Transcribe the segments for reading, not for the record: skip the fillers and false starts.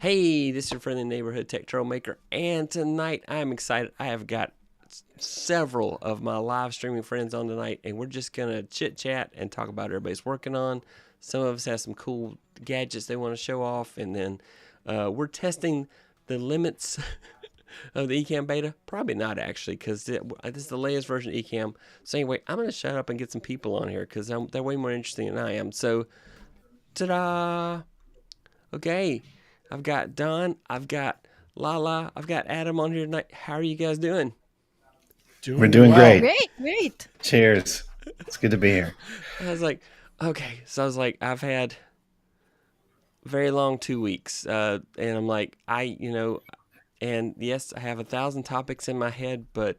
Hey, this is your friendly neighborhood tech troublemaker, and tonight I'm excited. I have got several of my live streaming friends on tonight, and we're just gonna chit chat and talk about what everybody's working on. Some of us have some cool gadgets they want to show off, and then we're testing the limits of the Ecamm beta. Probably not actually, because this is the latest version of Ecamm. So anyway, I'm gonna shut up and get some people on here because they're way more interesting than I am. So, ta-da! Okay, I've got Don, I've got Lala, I've got Adam on here tonight. How are you guys doing? We're Doing doing well. great. Great, great. Cheers. It's good to be here. I was like, okay. So I was like, I've had very long 2 weeks, and I'm like, and yes, I have 1,000 topics in my head, but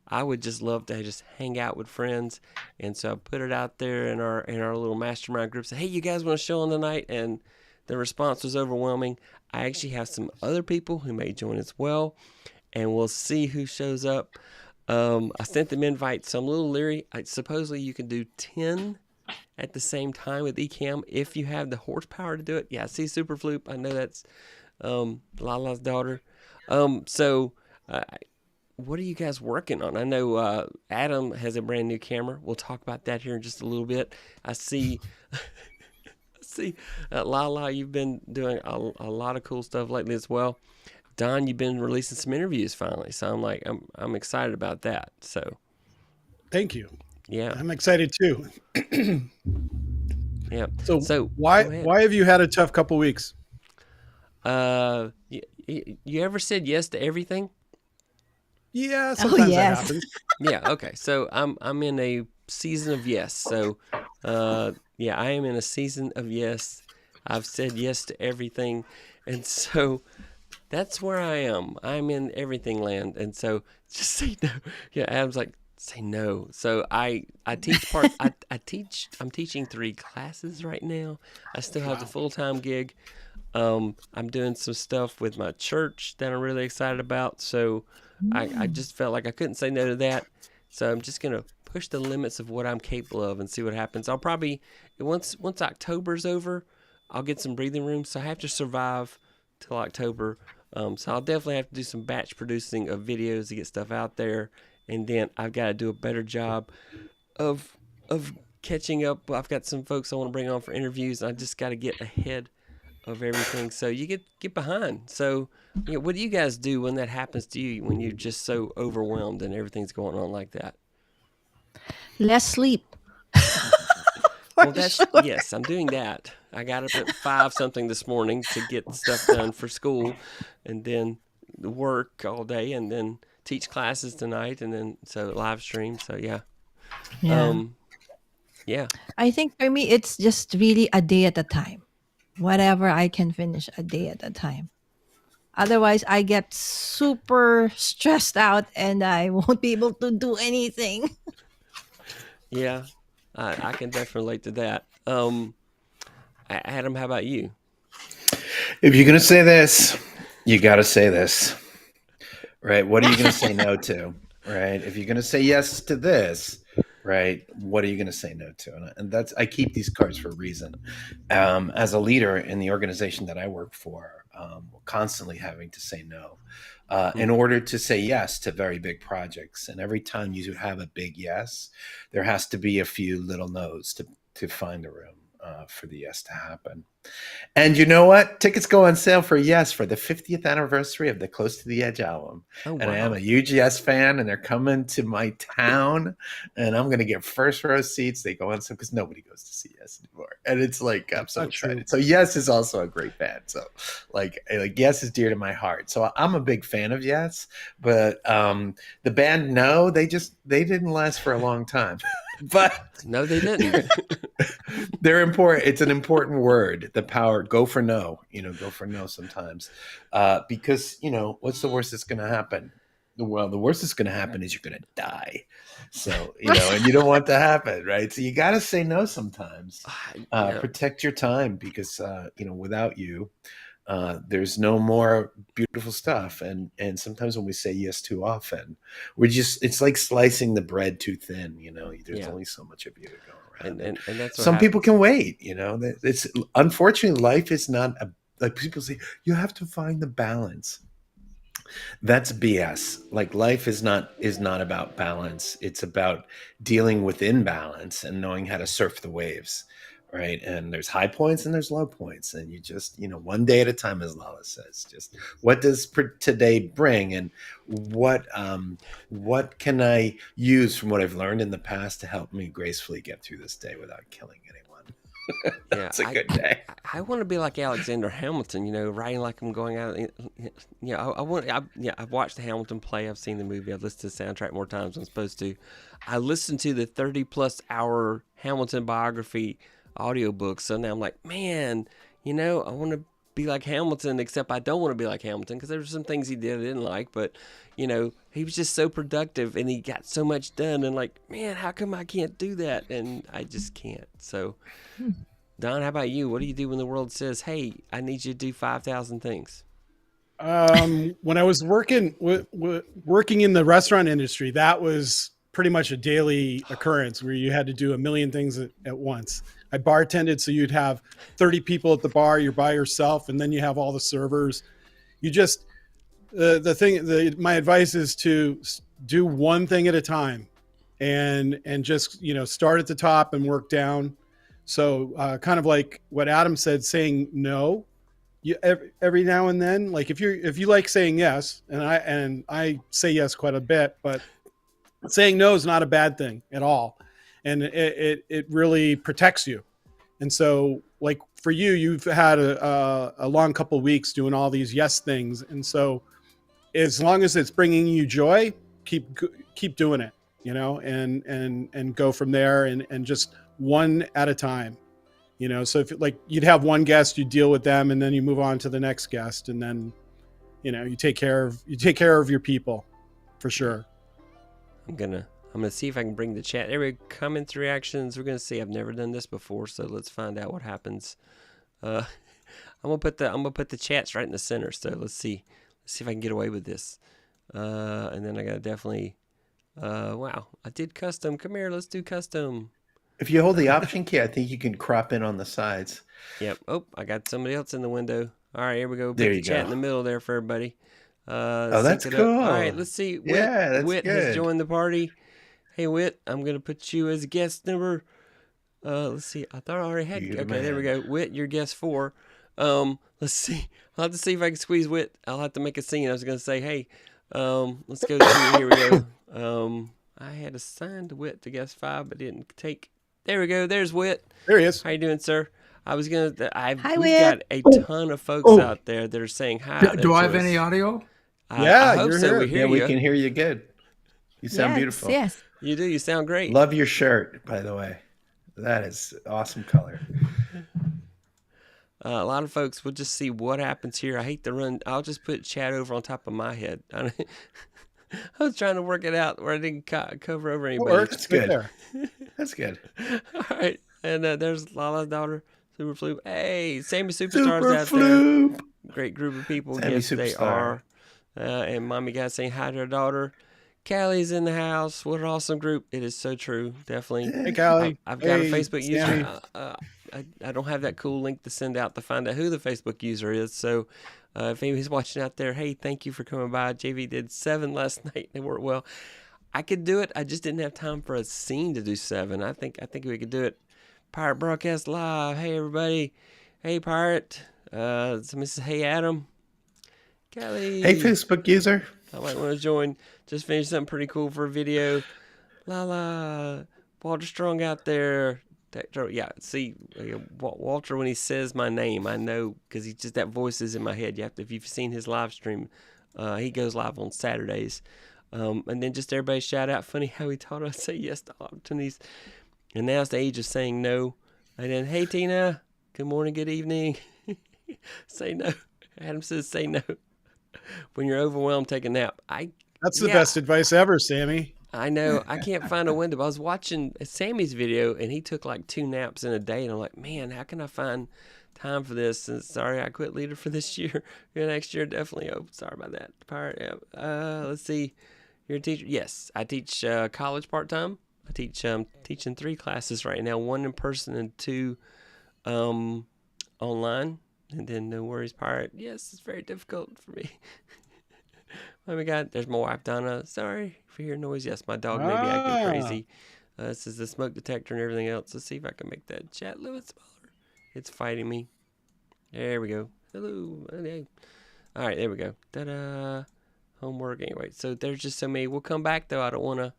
I would just love to just hang out with friends, and so I put it out there in our little mastermind group. Said, hey, you guys want to show on tonight? And the response was overwhelming. I actually have some other people who may join as well, and we'll see who shows up. I sent them invites, so I'm a little leery. Supposedly you can do 10 at the same time with Ecamm if you have the horsepower to do it. Yeah, I see Superfloop. I know that's Lala's daughter. So what are you guys working on? I know Adam has a brand new camera. We'll talk about that here in just a little bit. I see, Lala, you've been doing a lot of cool stuff lately as well. Don, you've been releasing some interviews finally, so I'm excited about that. So Thank you. yeah, I'm excited too. yeah. So So why go ahead. why have you had a tough couple weeks? You ever said yes to everything? Yeah, Oh, sometimes that yes. happens. Yeah. Okay. So I'm in a season of yes. So yeah, I am in a season of yes. I've said yes to everything, and so that's where I am. I'm in everything land, and so just say no. Yeah, Adam's like say no. So I teach part. I teach. I'm teaching 3 classes right now. I still have the Wow. full time gig. I'm doing some stuff with my church that I'm really excited about. So I Mm. just felt like I couldn't say no to that. So I'm just gonna push the limits of what I'm capable of and see what happens. I'll probably once October's over, I'll get some breathing room. So I have to survive till October. So I'll definitely have to do some batch producing of videos to get stuff out there, and then I've got to do a better job of catching up. I've got some folks I want to bring on for interviews. I just got to get ahead of everything. So you get behind. So what do you guys do when that happens to you? When you're just so overwhelmed and everything's going on like that? Less sleep. For Well, that's sure. yes, I'm doing that. I got up at 5 something this morning to get stuff done for school, and then work all day, and then teach classes tonight, and then so live stream. So yeah, Yeah. um, yeah, I think for me, it's just really a day at a time. Whatever I can finish a day at a time. Otherwise, I get super stressed out and I won't be able to do anything. yeah. I can definitely relate to that. Adam, how about you? If you're going to say this, you got to say this, right? What are you going to say no to, right? If you're going to say yes to this, right? What are you going to say no to? And that's, I keep these cards for a reason. As a leader in the organization that I work for, we're constantly having to say no in Mm, order to say yes to very big projects. And every time you have a big yes, there has to be a few little no's to find the room for the yes to happen. And you know what? Tickets go on sale for Yes for the 50th anniversary of the Close to the Edge album. oh And I am a wow. huge Yes fan, and they're coming to my town, and I'm going to get first row seats. They go on some because nobody goes to see Yes anymore. And it's like, I'm That's so not true. excited. So Yes is also a great band. So like Yes is dear to my heart. So I'm a big fan of Yes, but the band, no, they didn't last for a long time. But No, they didn't. they're important. It's an important word. The power. Go for no. Go for no sometimes, because what's the worst that's going to happen? Well, the worst that's going to happen is you're going to die. So and you don't want that to happen, right? So you got to say no sometimes. Yeah, Protect your time because without you, there's no more beautiful stuff. And sometimes when we say yes too often, it's like slicing the bread too thin. There's yeah, only so much of you going around, and and and and that's what some people happens. can wait. It's unfortunately life is not like people say, you have to find the balance. That's BS. Like life is not about balance. It's about dealing with imbalance and knowing how to surf the waves, right? And there's high points and there's low points, and you just, one day at a time, as Lala says. Just what does today bring, and what can I use from what I've learned in the past to help me gracefully get through this day without killing anyone? Yeah, It's a good day. I want to be like Alexander Hamilton, writing like I'm going out. I've watched the Hamilton play. I've seen the movie. I've listened to the soundtrack more times than I'm supposed to. I listened to the 30+ hour Hamilton biography audiobook. So now I'm like, man, I want to be like Hamilton, except I don't want to be like Hamilton because there were some things he did I didn't like, but he was just so productive and he got so much done, and like, man, how come I can't do that? And I just can't. So Don, how about you? What do you do when the world says, hey, I need you to do 5,000 things? When I was working in the restaurant industry, that was pretty much a daily occurrence where you had to do a million things at once. I bartended, so you'd have 30 people at the bar, you're by yourself, and then you have all the servers. You just, my advice is to do one thing at a time, and just, start at the top and work down. So kind of like what Adam said, saying no. Every now and then, like if you like saying yes, and I say yes quite a bit, but saying no is not a bad thing at all, and it really protects you. And so, like for you, you've had a long couple of weeks doing all these yes things, and so as long as it's bringing you joy, keep doing it, and go from there, and just one at a time. So if like you'd have one guest, you deal with them, and then you move on to the next guest, and then, you take care of your people, for sure. I'm gonna see if I can bring the chat. There we go. Comments, reactions. We're gonna see. I've never done this before, so let's find out what happens. I'm gonna put the chats right in the center. So let's see if I can get away with this. And then I gotta definitely. Wow, I did custom. Come here, let's do custom. If you hold the option key, I think you can crop in on the sides. Yep. Oh, I got somebody else in the window. All right, here we go. Put There the you chat go. in the middle there for everybody. That's sync it cool. up. All right, let's see. That's Whit good. has joined the party. Hey, Whit, I'm going to put you as guest number. Let's see. I thought I already had. You're the Okay, there we man. go. Whit, you're guest 4. Let's see. I'll have to see if I can squeeze Whit. I'll have to make a scene. I was going to say, hey, let's go. Here we go. I had assigned Whit to guest 5, but didn't take. There we go. There's Whit. There he is. How you doing, sir? I was gonna. Hi, We've got Whit. a ton of folks out there that are saying hi. Do I have to any us. audio? Yeah, I hope you're so. here. We hear Yeah, we you. can hear you good. You sound Yes, beautiful. yes. You do. You sound great. Love your shirt, by the way. That is awesome color. A lot of folks will just see what happens here. I hate to run. I'll just put chat over on top of my head. I was trying to work it out where I didn't cover over anybody. Works good. right there. That's good. All right. And there's Lala's daughter, Super Floop. Hey, Sammy Superstar's Super out Floop. there. Great group of people. Sammy Yes, they Superstar. are. And Mommy got saying hi to her daughter. Callie's in the house. What an awesome group. It is so true. Definitely. Hey, Callie. I've got a Hey, Facebook Sammy. user. I don't have that cool link to send out to find out who the Facebook user is. So if anybody's watching out there, hey, thank you for coming by. JV did 7 last night. They worked well. I could do it. I just didn't have time for a scene to do 7. I think we could do it. Pirate Broadcast Live. Hey, everybody. Hey, Pirate. Somebody says, hey, Adam. Kelly. Hey, Facebook user. I might want to join. Just finished something pretty cool for a video. La. Walter Strong out there. Yeah, see, Walter, when he says my name, I know because he's just that voice is in my head. If you've seen his live stream, he goes live on Saturdays. And then just everybody shout out. Funny how he taught us to say yes to opportunities. And now it's the age of saying no. And then, hey, Tina, good morning, good evening. Say no. Adam says say no. When you're overwhelmed, take a nap. That's the best advice ever, Sammy. I know. I can't find a window. I was watching Sammy's video, and he took like 2 naps in a day. And I'm like, man, how can I find time for this? And sorry, I quit leader for this year. Next year, definitely. Oh, sorry about that. Pirate. Let's see. You're a teacher? Yes. I teach college part-time. I teach teaching 3 classes right now, 1 in person and 2 online. And then no worries part. Yes, it's very difficult for me. Oh my God, there's my wife Donna. Sorry for your noise. Yes, my dog may be acting Ah, crazy. This is the smoke detector and everything else. Let's see if I can make that chat a little bit smaller. It's fighting me. There we go. Hello. Okay. All right, there we go. Ta-da. Homework. Anyway, so there's just so many. We'll come back though. I don't want to.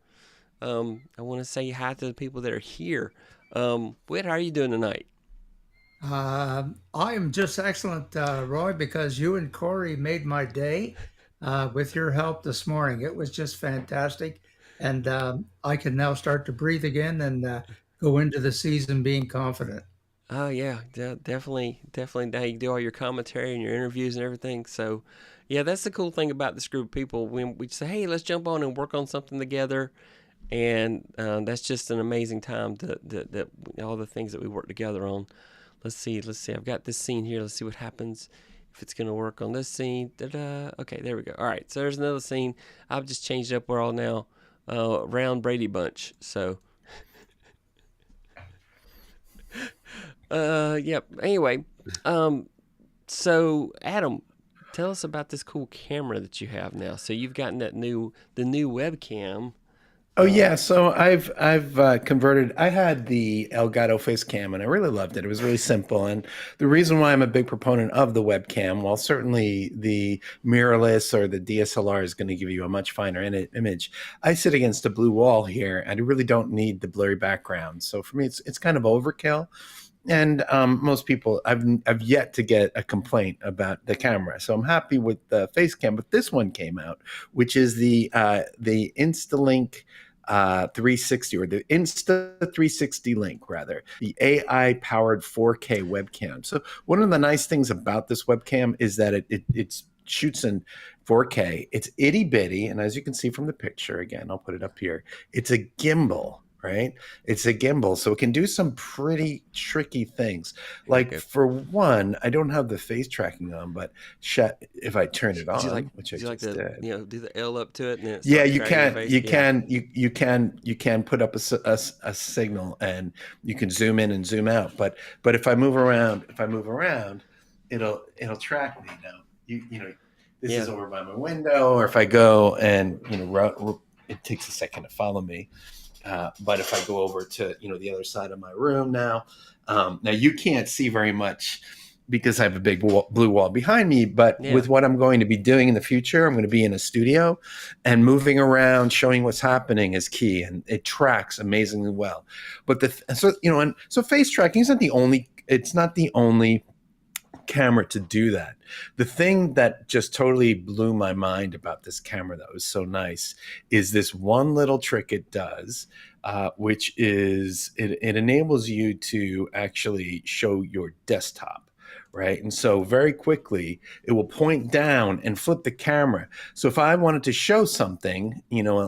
I want to say hi to the people that are here. Whit, how are you doing tonight? I am just excellent, Roy, because you and Corey made my day with your help this morning. It was just fantastic. And I can now start to breathe again and go into the season being confident. Oh yeah, definitely, definitely. Now you do all your commentary and your interviews and everything. So, yeah, that's the cool thing about this group of people. When we say, "Hey, let's jump on and work on something together," and that's just an amazing time. That all the things that we work together on. Let's see. Let's see. I've got this scene here. Let's see what happens if it's gonna work on this scene. Da-da. Okay, there we go. All right. So there's another scene. I've just changed up. We're all now round Brady Bunch. So. Yep. Anyway, so Adam, tell us about this cool camera that you have now. So you've gotten the new webcam. Oh yeah, so I've converted. I had the Elgato face cam, and I really loved it. It was really simple, and the reason why I'm a big proponent of the webcam, while certainly the mirrorless or the DSLR is going to give you a much finer image, I sit against a blue wall here, and I really don't need the blurry background. So for me, it's kind of overkill. And most people, I've yet to get a complaint about the camera, so I'm happy with the face cam. But this one came out, which is the InstaLink 360, or the Insta 360 Link, rather, the AI powered 4K webcam. So one of the nice things about this webcam is that it shoots in 4K. It's itty bitty, and as you can see from the picture, again, I'll put it up here. It's a gimbal. Right? It's a gimbal, so it can do some pretty tricky things. Like, for one, I don't have the face tracking on, but if I turn it on, which I just did, do the L up to it, and then it yeah, you tracking your can, face? you can put up a signal, and you can zoom in and zoom out. But if I move around, it'll track me now. This is over by my window, or if I go and it takes a second to follow me. But if I go over to the other side of my room now you can't see very much because I have a big blue wall behind me. But with what I'm going to be doing in the future, I'm going to be in a studio, and moving around, showing what's happening is key, and it tracks amazingly well. But so face tracking isn't the only. It's not the only camera to do that. The thing that just totally blew my mind about this camera that was so nice is this one little trick it does, which is it enables you to actually show your desktop. Right. And so very quickly, it will point down and flip the camera. So if I wanted to show something,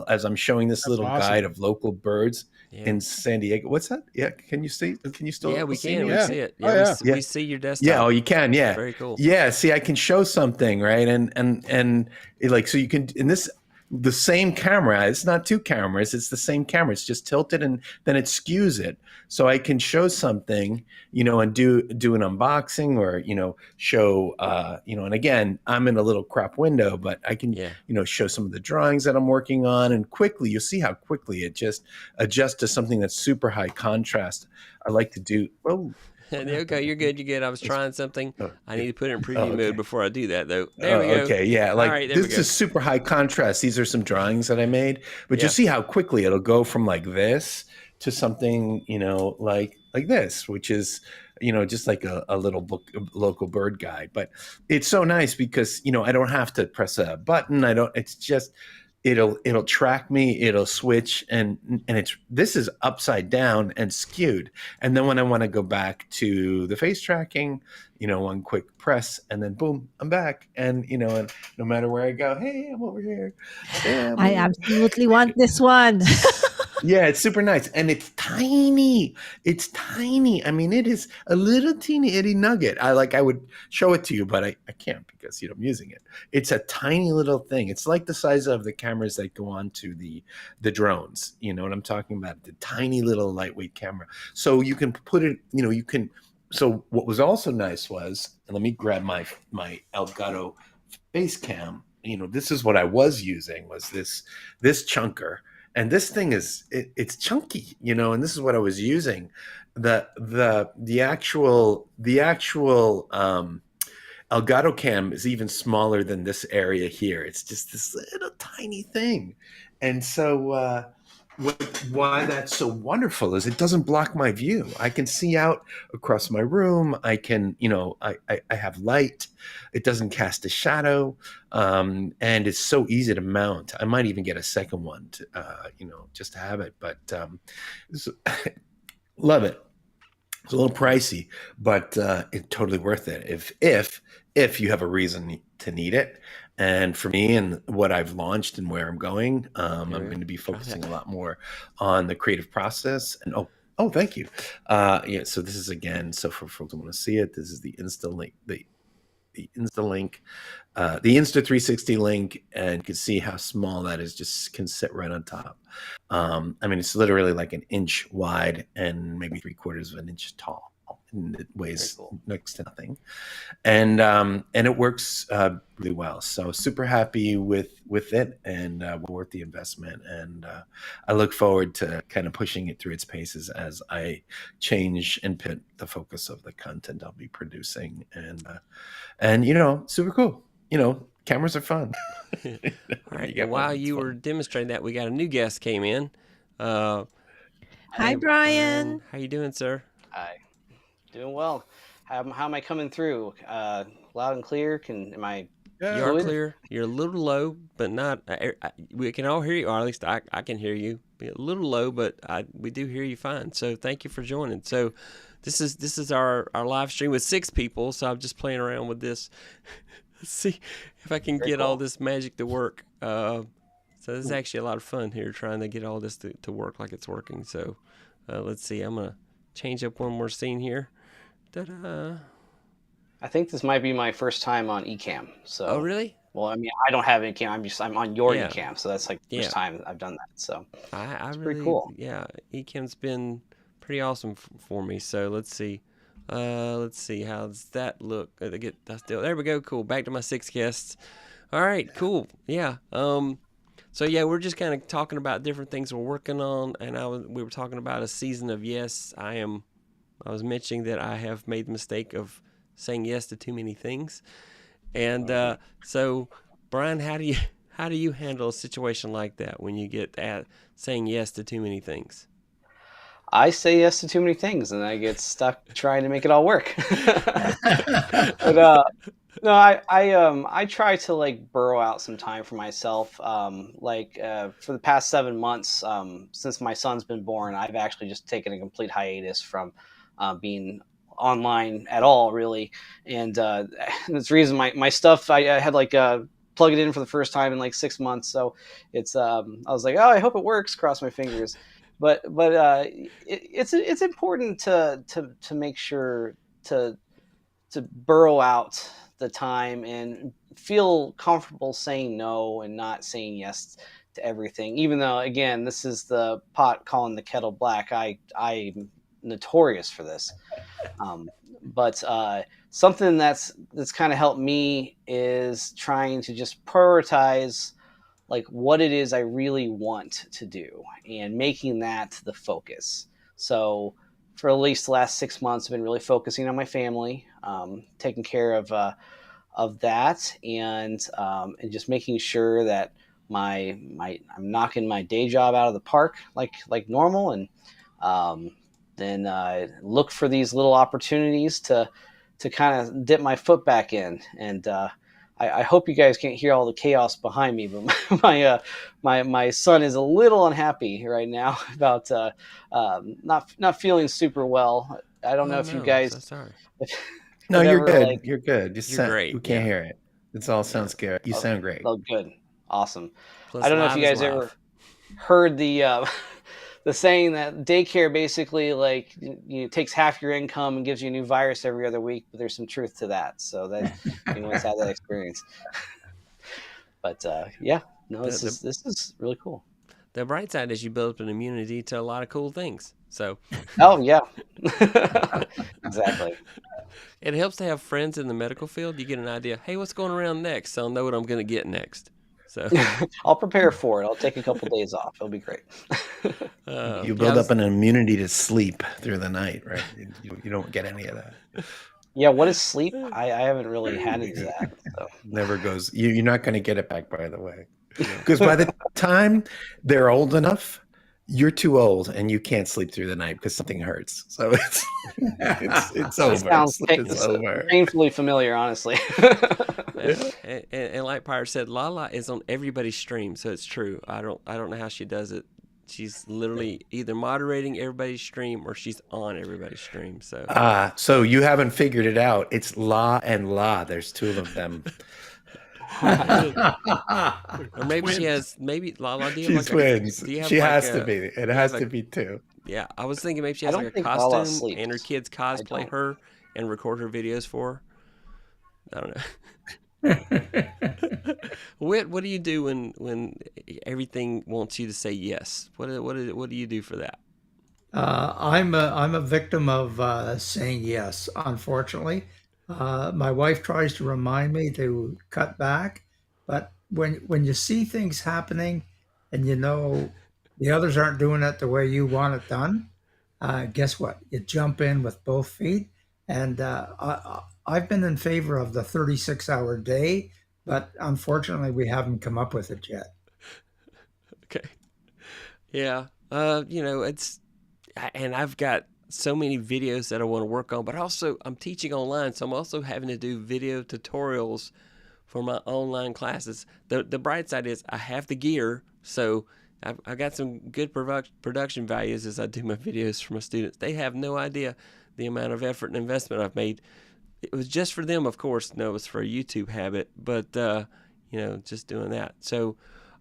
as I'm showing this little guide of local birds in San Diego. What's that? Yeah. Can you see? Can you still we see can. me? We see it. Yeah, we see your desktop. Yeah. Oh, you can. Yeah. Very cool. Yeah. See, I can show something, right? And so you can, in this, the same camera, it's not two cameras, it's the same camera. It's just tilted, and then it skews it. So I can show something, and do an unboxing, or, show, and again, I'm in a little crop window, but I can, show some of the drawings that I'm working on, and quickly, you'll see how quickly it just adjusts to something that's super high contrast. I like to do, okay, you're good. I was trying something. I need to put it in preview mode before I do that, though. There we go. Okay, yeah. All right, this is super high contrast. These are some drawings that I made, but you see how quickly it'll go from like this to something, like this, which is, just like a little local bird guide. But it's so nice because, I don't have to press a button. It's just, it'll track me, it'll switch, and this is upside down and skewed. And then when I want to go back to the face tracking, one quick press, and then boom, I'm back. And and no matter where I go, hey, I'm over here. I absolutely want this one. Yeah, it's super nice, and it's tiny. It's tiny. I mean, it is a little teeny itty nugget. I would show it to you, but I can't because I'm using it. It's a tiny little thing. It's like the size of the cameras that go on to the drones. You know what I'm talking about? The tiny little lightweight camera. So you can put it. You can so what was also nice was, and let me grab my Elgato face cam. This is what I was using, was this chunker, and this thing it's chunky, and this is what I was using. The actual Elgato Cam is even smaller than this area here. It's just this little tiny thing. And so, why that's so wonderful is it doesn't block my view. I can see out across my room. I can, I have light. It doesn't cast a shadow. And it's so easy to mount. I might even get a second one to, just to have it. But love it. It's a little pricey, but it's totally worth it if you have a reason to need it. And for me and what I've launched and where I'm going, I'm going to be focusing a lot more on the creative process. And oh, thank you. Yeah. So this is, again, so for folks who want to see it, this is the Insta link, the Insta link, the Insta 360 link, and you can see how small that is. Just can sit right on top. It's literally like an inch wide and maybe 3/4 of an inch tall, and it weighs next to nothing. And it works really well. So super happy with it, and worth the investment. And I look forward to kind of pushing it through its paces as I change and pivot the focus of the content I'll be producing. And super cool. Cameras are fun. All right. And while you were demonstrating that, we got a new guest came in. Hi, Brian. How you doing, sir? Hi. Doing well. How am I coming through? Loud and clear? Am I? You are clear. You're a little low, but not. We can all hear you, or at least I can hear you. Be a little low, but we do hear you fine. So thank you for joining. So this is our live stream with 6 people. So I'm just playing around with this. Let's see if I can get all this magic to work. So this is actually a lot of fun here, trying to get all this to work like it's working. So let's see. I'm gonna change up one more scene here. Ta-da. I think this might be my first time on Ecamm. So. Oh, really? Well, I don't have Ecamm. I'm on your Ecamm, so that's like the first time I've done that. So it's really, pretty cool. Yeah, Ecamm's been pretty awesome for me. So let's see. How does that look? There we go. Cool. Back to my 6 guests. All right. Cool. Yeah. So yeah, we're just kind of talking about different things we're working on, and we were talking about a season of yes. I was mentioning that I have made the mistake of saying yes to too many things, and so Brian, how do you handle a situation like that when you get at saying yes to too many things? I say yes to too many things, and I get stuck trying to make it all work. But no, I try to like burrow out some time for myself. For the past 7 months, since my son's been born, I've actually just taken a complete hiatus from being online at all, really. And that's the reason my stuff, I had plug it in for the first time in like 6 months. So it's I was like, oh, I hope it works. Cross my fingers. But it's important to make sure to burrow out the time and feel comfortable saying no and not saying yes to everything. Even though, again, this is the pot calling the kettle black. I'm notorious for this. But something that's kind of helped me is trying to just prioritize like what it is I really want to do and making that the focus. So for at least the last 6 months, I've been really focusing on my family, taking care of that, and just making sure that I'm knocking my day job out of the park like normal, and then look for these little opportunities to kind of dip my foot back in. And I hope you guys can't hear all the chaos behind me, but my son is a little unhappy right now about not feeling super well. I don't know if you guys. So sorry. No, you're good. You're good. You're great. We can't hear it. It all sounds scary. You sound great. Oh, good, awesome. Plus, I don't know if you guys ever heard the saying that daycare basically takes half your income and gives you a new virus every other week, but there's some truth to that. So that anyone's had that experience. But this is really cool. The bright side is you build up an immunity to a lot of cool things. So Oh yeah, exactly. it helps to have friends in the medical field. You get an idea. Hey, what's going around next? So I'll know what I'm going to get next. So I'll prepare for it. I'll take a couple days off. It'll be great. You yeah, build up an immunity to sleep through the night, right? You don't get any of that. Yeah, what is sleep? I haven't really had any of that. So. Never goes. You're not going to get it back, by the way, because by the time they're old enough, you're too old and you can't sleep through the night because something hurts. So it's over. It sounds It's over. painfully familiar, honestly. and like Pirate said, Lala is on everybody's stream, so it's true. I don't know how she does it. She's literally either moderating everybody's stream or she's on everybody's stream. So you haven't figured it out. It's La and La. There's two of them. Or maybe she has Lala. Do you She's twins. She has to be. It has to be two. Yeah, I was thinking maybe she I has don't like a think Lala costume sleeps. and her kids cosplay her and record her videos for her. I don't know. Whit, what do you do when everything wants you to say yes? What do you do for that? I'm a victim of saying yes. Unfortunately, my wife tries to remind me to cut back, but when you see things happening, and you know the others aren't doing it the way you want it done, guess what? You jump in with both feet, and I've been in favor of the 36-hour day, but unfortunately, we haven't come up with it yet. Okay. Yeah. It's, and I've got so many videos that I want to work on, but also I'm teaching online, so I'm also having to do video tutorials for my online classes. The bright side is I have the gear, so I've got some good production values as I do my videos for my students. They have no idea the amount of effort and investment I've made. It was just for them, of course. No, it was for a YouTube habit, but just doing that. So,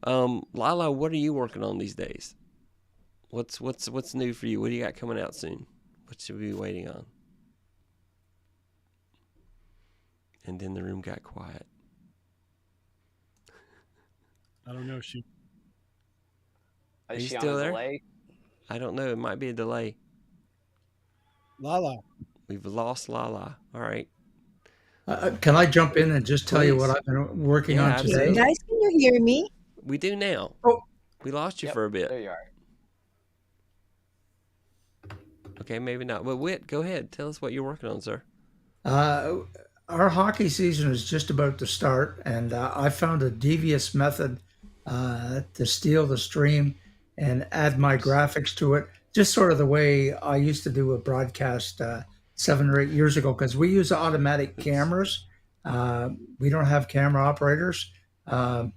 Lala, what are you working on these days? What's new for you? What do you got coming out soon? What should we be waiting on? And then the room got quiet. I don't know. Is you she still on a there? delay? I don't know. It might be a delay. Lala. We've lost Lala. All right. Can I jump in and just tell you Please. what I've been working Yeah, on absolutely. today? Guys, can you hear me? We do now. Oh. We lost you Yep, for a bit. there you are. Okay, maybe not. But Whit, go ahead. Tell us what you're working on, sir. Our hockey season is just about to start, and I found a devious method to steal the stream and add my graphics to it, just sort of the way I used to do a broadcast 7 or 8 years ago, because we use automatic cameras. We don't have camera operators. The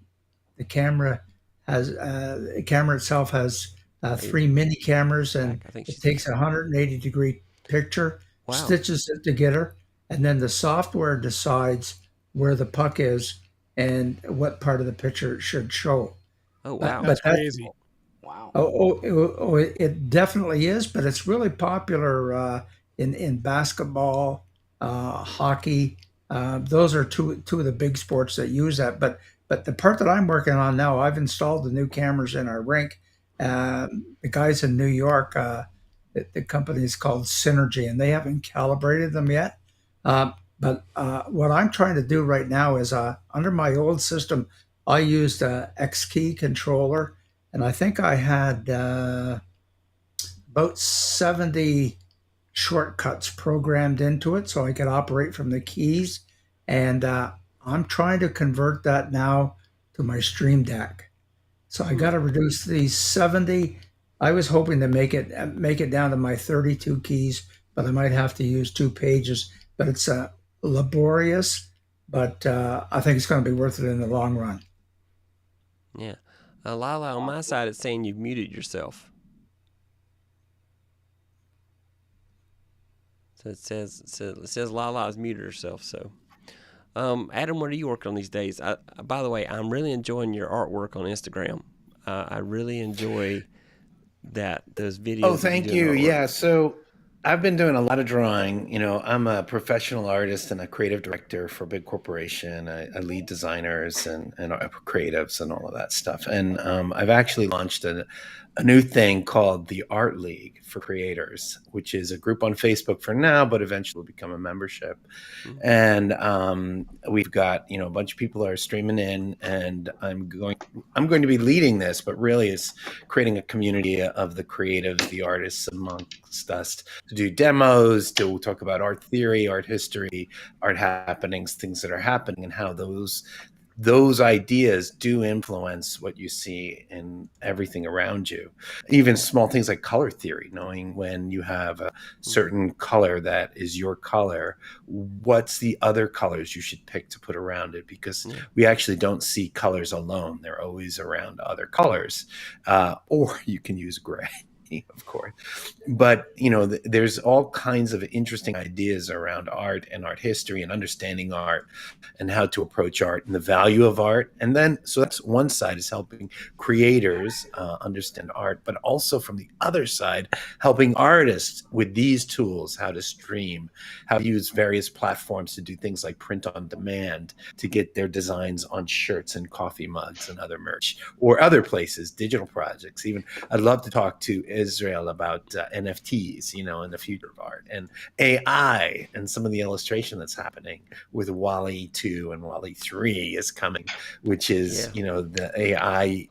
camera itself has 3 mini cameras, and I think it she's takes a 180-degree picture, Wow. stitches it together, and then the software decides where the puck is and what part of the picture it should show. Oh, wow. That's crazy. Wow. It definitely is, but it's really popular in basketball, hockey. Those are two of the big sports that use that. But the part that I'm working on now, I've installed the new cameras in our rink. The guys in New York, the company is called Synergy, and they haven't calibrated them yet. But what I'm trying to do right now is under my old system, I used a X key controller, and I think I had about 70 shortcuts programmed into it so I could operate from the keys. And I'm trying to convert that now to my Stream Deck. So I got to reduce these 70. I was hoping to make it down to my 32 keys, but I might have to use 2 pages. But it's laborious, but I think it's going to be worth it in the long run. Yeah. Lala, on my side, it's saying you've muted yourself. So it says Lala has muted herself. So, Adam, what are you working on these days? By the way, I'm really enjoying your artwork on Instagram. I really enjoy those videos. Oh, thank you. Yeah. So I've been doing a lot of drawing. I'm a professional artist and a creative director for a big corporation. I lead designers and creatives and all of that stuff. And I've actually launched a new thing called the Art League for Creators, which is a group on Facebook for now, but eventually will become a membership. Mm. And we've got a bunch of people that are streaming in, and I'm going to be leading this, but really it's creating a community of the creatives, the artists amongst us, to do demos, to talk about art theory, art history, art happenings, things that are happening, and how those ideas do influence what you see in everything around you. Even small things like color theory, knowing when you have a certain color that is your color, what's the other colors you should pick to put around it, because we actually don't see colors alone. They're always around other colors. Or you can use gray, of course. But there's all kinds of interesting ideas around art and art history and understanding art and how to approach art and the value of art. And then, so that's one side, is helping creators understand art, but also from the other side, helping artists with these tools, how to stream, how to use various platforms to do things like print on demand, to get their designs on shirts and coffee mugs and other merch, or other places, digital projects. Even I'd love to talk to Israel about NFTs, and the future of art, and AI, and some of the illustration that's happening with Wally 2 and Wally 3 is coming, which is, the AI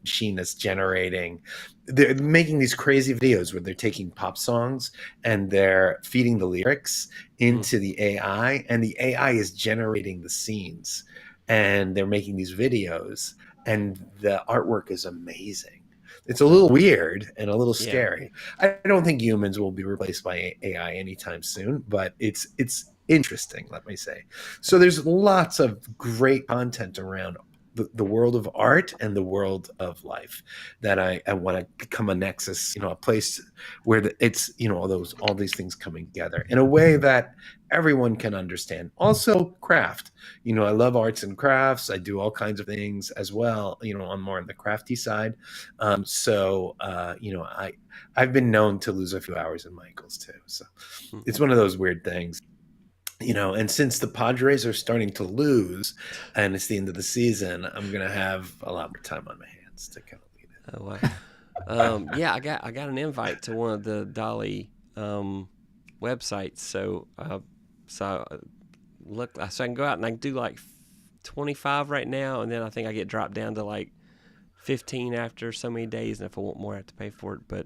machine that's generating. They're making these crazy videos where they're taking pop songs and they're feeding the lyrics into the AI, and the AI is generating the scenes, and they're making these videos, and the artwork is amazing. It's a little weird and a little scary. I don't think humans will be replaced by AI anytime soon, but it's interesting, let me say. So there's lots of great content around the world of art and the world of life that I want to become a nexus, a place where it's, all these things coming together in a way that everyone can understand. Also craft, I love arts and crafts. I do all kinds of things as well. I'm more on the crafty side. I've been known to lose a few hours in Michael's too. So it's one of those weird things. And since the Padres are starting to lose and it's the end of the season, I'm going to have a lot more time on my hands to kind of lead it. Oh, wow. Yeah, I got an invite to one of the Dolly websites. So look, so I can go out and I can do like 25 right now, and then I think I get dropped down to like 15 after so many days, and if I want more, I have to pay for it. But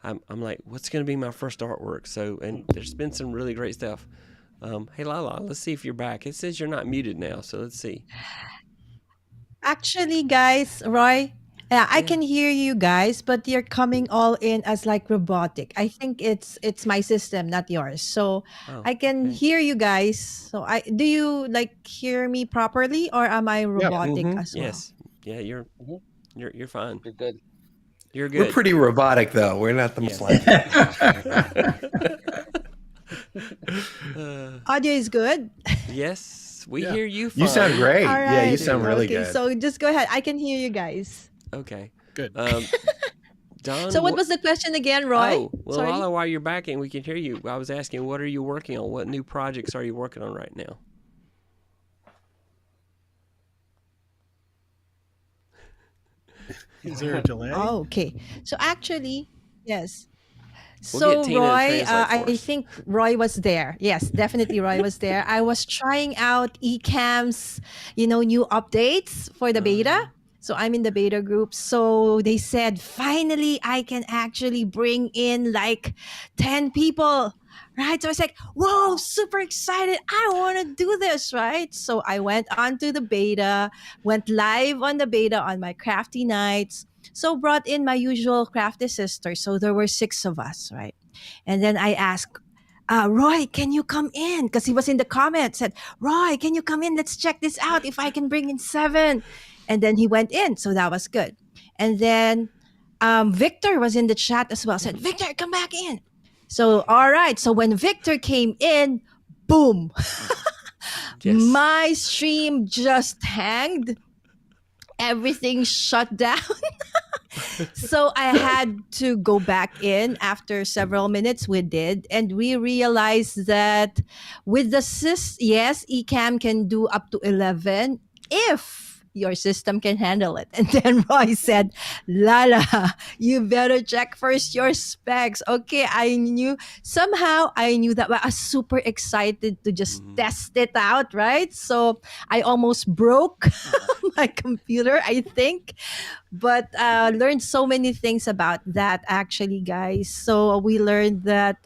I'm like, what's going to be my first artwork? So, and there's been some really great stuff. Hey, Lala, let's see if you're back. It says you're not muted now, so let's see. Actually, guys, Roy, I can hear you guys, but you're coming all in as like robotic. I think it's my system, not yours. So I can hear you guys. So do you like hear me properly, or am I robotic as well? Yes. Yeah, you're fine. You're good. You're good. We're pretty robotic, though. We're not the most like. Audio is good. Yes, we hear you fine. You sound great. All Yeah, you right. sound really Okay, good. so just go ahead. I can hear you guys. Okay. Good. Don, So what was the question again, Roy? Oh, well, Sorry. Lala, while you're back and we can hear you, I was asking, what are you working on? What new projects are you working on right now? Is there a delay? Oh, okay. So actually, yes. We'll So get Tina to Roy, translate for I us. think Roy was there. Yes, definitely Roy was there. I was trying out Ecamm's, new updates for the beta. So I'm in the beta group. So they said, finally, I can actually bring in like 10 people. Right. So I was like, whoa, super excited. I want to do this. Right. So I went on to the beta, went live on the beta on my crafty nights. So brought in my usual crafty sisters. So there were 6 of us. Right. And then I asked, Roy, can you come in? Because he was in the comments, said, Roy, can you come in? Let's check this out if I can bring in 7. And then he went in. So that was good. And then Victor was in the chat as well, said, Victor, come back in. So, all right. So when Victor came in, boom, Yes. my stream just hanged. Everything shut down. So I had to go back in after several minutes. We did, and we realized that with the yes, Ecamm can do up to 11 if your system can handle it. And then Roy said, Lala, you better check first your specs. Okay, I knew that, but I was super excited to just Mhm. test it out, right? So I almost broke my computer, I think, but learned so many things about that, actually, guys. So we learned that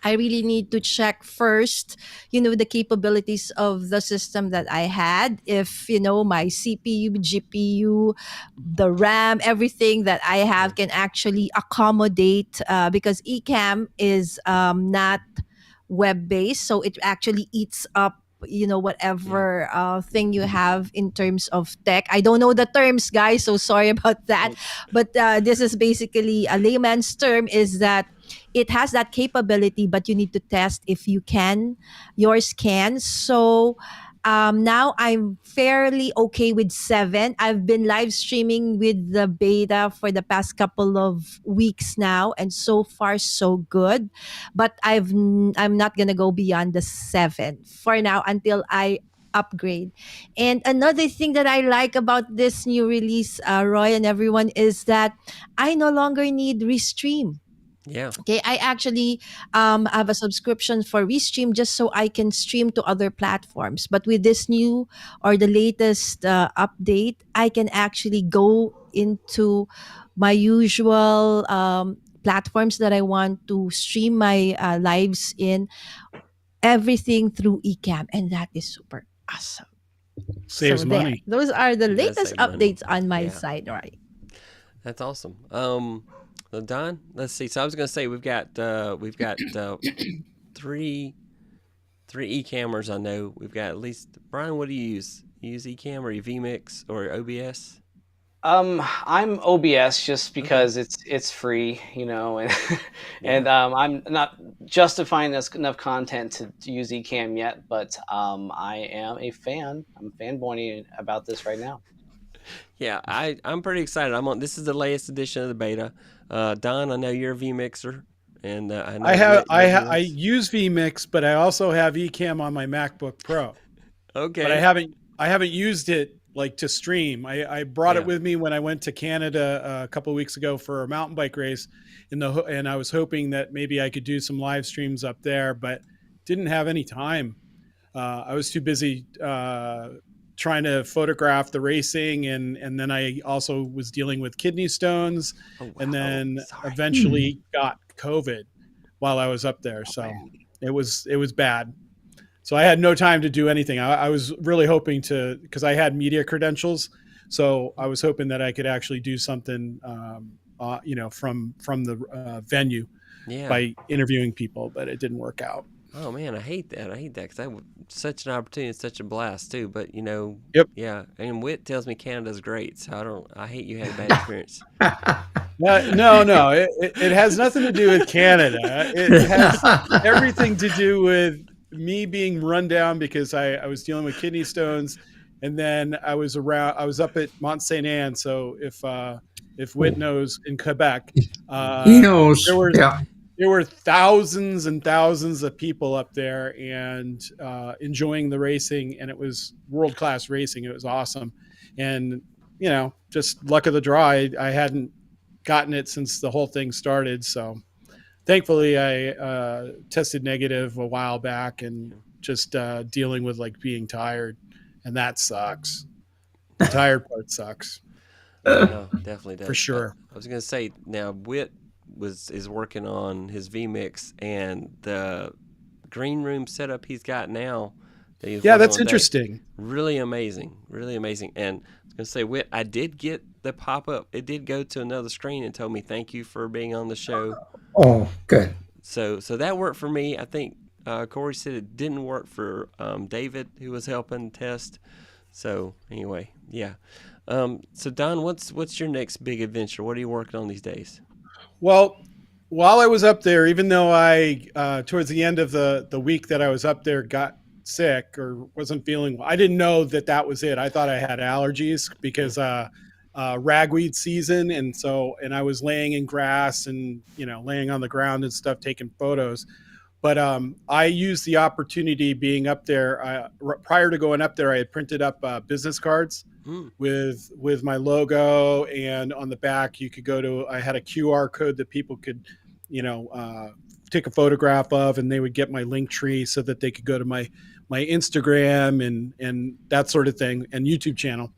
I really need to check first, the capabilities of the system that I had. If, my CPU, GPU, the RAM, everything that I Yeah. have can actually accommodate, because Ecamm is not web based. So it actually eats up, Yeah. whatever thing you have in terms of tech. I don't know the terms, guys. So sorry about that. Well, But this is basically a layman's term, is that it has that capability, but you need to test if yours can. So now I'm fairly okay with 7. I've been live streaming with the beta for the past couple of weeks now, and so far so good. But I'm not gonna go beyond the 7 for now until I upgrade. And another thing that I like about this new release, Roy and everyone, is that I no longer need restream. yeah. Okay, I actually have a subscription for Restream just so I can stream to other platforms. But with this new or the latest update, I can actually go into my usual platforms that I want to stream my lives in, everything through Ecamm, and that is super awesome. So Saves there, money. those are the It does latest save money. updates on my Yeah. side, right? That's awesome. So Don, let's see. So I was gonna say we've got three e-cammers. I know we've got at least. Brian, what do you use? You use Ecamm or you vMix or OBS? I'm OBS just Okay. because it's free, and Yeah. I'm not justifying enough content to use Ecamm yet, but I am a fan. I'm fanboying about this right now. Yeah. I'm pretty excited. I'm on. This is the latest edition of the beta. Don, I know you're a vMixer, and I know Wit loves I yours. use vMix, but I also have Ecamm on my MacBook Pro. But Okay. I haven't used it like to stream. I brought it Yeah. with me when I went to Canada a couple of weeks ago for a mountain bike race, and I was hoping that maybe I could do some live streams up there, but didn't have any time. I was too busy trying to photograph the racing, and then I also was dealing with kidney stones, Oh and wow. Oh, then sorry. eventually got COVID while I was up there. Oh So man. it was bad. So I had no time to do anything. I was really hoping to, because I had media credentials, so I was hoping that I could actually do something, from the venue Yeah. by interviewing people, but it didn't work out. Oh man, I hate that. I hate that because that was such an opportunity, and such a blast too. But Yep. yeah. And Wit tells me Canada's great, so I don't. I hate you had a bad experience. No. It has nothing to do with Canada. It has everything to do with me being run down because I was dealing with kidney stones, and then I was up at Mont Saint Anne. So if Whit knows, in Quebec, Hmm. He there knows. were Yeah. thousands and thousands of people up there and enjoying the racing, and it was world class racing. It was awesome, and just luck of the draw. I hadn't gotten it since the whole thing started, so thankfully I tested negative a while back, and just dealing with like being tired, and that sucks. The tired part sucks Oh no, definitely for does. sure. I was gonna say now Wit is working on his vMix, and the green room setup he's got now that he's Yeah, working that's on today. interesting. Really amazing, really amazing. And I was gonna say, Wit, I did get the pop up. It did go to another screen and told me thank you for being on the show. Oh, good. So that worked for me. I think Corey said it didn't work for David, who was helping test. So anyway, yeah. So Don, what's your next big adventure? What are you working on these days? Well, while I was up there, even though I towards the end of the week that I was up there got sick or wasn't feeling well, I didn't know that was it. I thought I had allergies Yeah. because ragweed season, and I was laying in grass and laying on the ground and stuff, taking photos. But I used the opportunity being up there. Prior to going up there, I had printed up business cards with my logo, and on the back you could go to. I had a QR code that people could, take a photograph of, and they would get my link tree so that they could go to my Instagram and that sort of thing, and YouTube channel.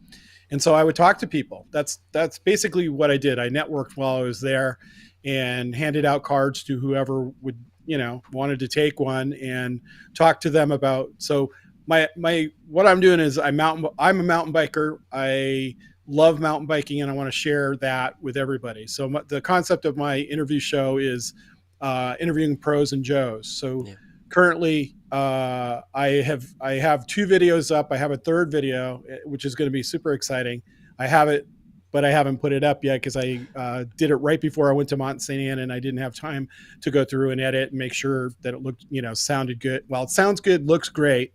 And so I would talk to people. That's basically what I did. I networked while I was there, and handed out cards to whoever would wanted to take one, and talk to them about. So my what I'm doing is I'm a mountain biker. I love mountain biking, and I want to share that with everybody. So the concept of my interview show is interviewing pros and Joes. So currently I have 2 videos up. I have a third video, which is going to be super exciting. I have it, but I haven't put it up yet because I did it right before I went to Mont St. Anne, and I didn't have time to go through and edit and make sure that it looked, sounded good. Well, it sounds good, looks great,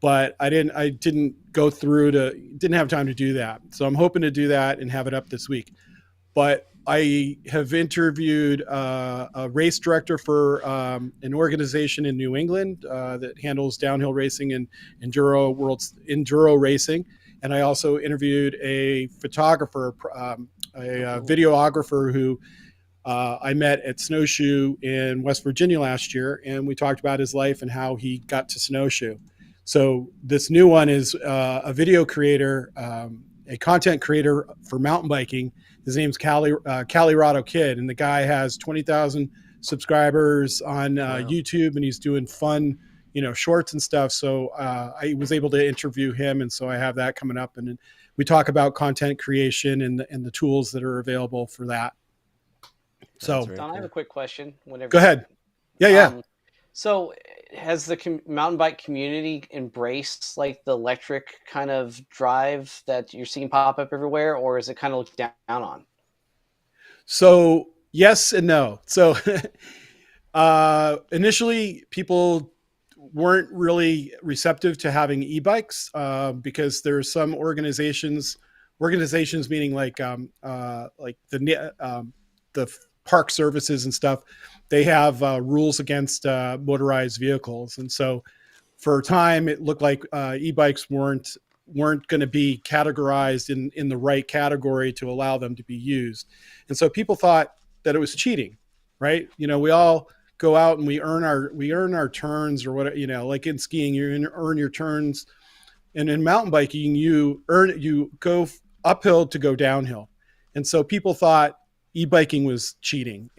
but I didn't didn't have time to do that. So I'm hoping to do that and have it up this week. But I have interviewed a race director for an organization in New England that handles downhill racing and enduro racing. And I also interviewed a photographer, a videographer who I met at Snowshoe in West Virginia last year. And we talked about his life and how he got to Snowshoe. So this new one is a video creator, a content creator for mountain biking. His name's Colorado Kid, and the guy has 20,000 subscribers on YouTube, and he's doing fun, shorts and stuff. So I was able to interview him, and so I have that coming up, and we talk about content creation and the tools that are available for that. So, Don, I have a quick question. Go ahead. Yeah. So has the mountain bike community embraced like the electric kind of drive that you're seeing pop up everywhere, or is it kind of looked down on? So yes and no. So initially people weren't really receptive to having e-bikes because there's some organizations meaning like the park services and stuff. They have rules against motorized vehicles. And so for a time, it looked like e-bikes weren't going to be categorized in the right category to allow them to be used. And so people thought that it was cheating, right? We all go out and we earn our turns or what, like in skiing, you earn your turns. And in mountain biking, you go uphill to go downhill. And so people thought e-biking was cheating.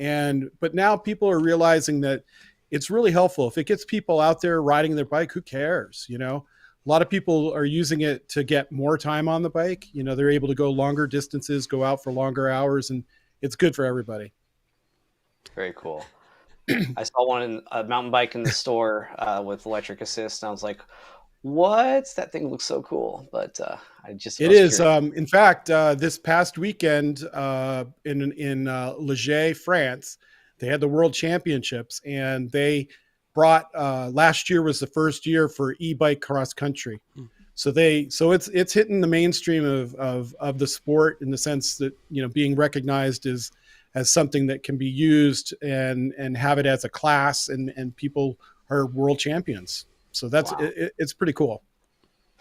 But now people are realizing that it's really helpful. If it gets people out there riding their bike, who cares? A lot of people are using it to get more time on the bike. They're able to go longer distances, go out for longer hours, and it's good for everybody. Very cool. I saw a mountain bike in the store with electric assist, and I was like, what? That thing looks so cool. But it is. In fact, this past weekend in Liège, France, they had the World Championships, and they brought last year was the first year for e-bike cross country. So it's hitting the mainstream of the sport in the sense that being recognized as something that can be used and have it as a class, and people are world champions. So that's it's pretty cool.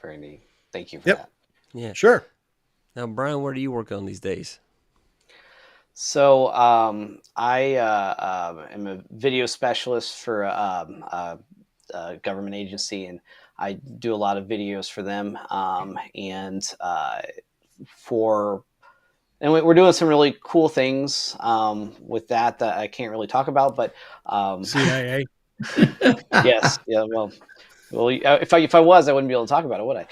Very neat. Thank you for that. Yeah, sure. Now, Brian, what do you work on these days? So I am a video specialist for a government agency, and I do a lot of videos for them. And we're doing some really cool things with that I can't really talk about, but CIA. Yes. Yeah. Well, if I was, I wouldn't be able to talk about it, would I?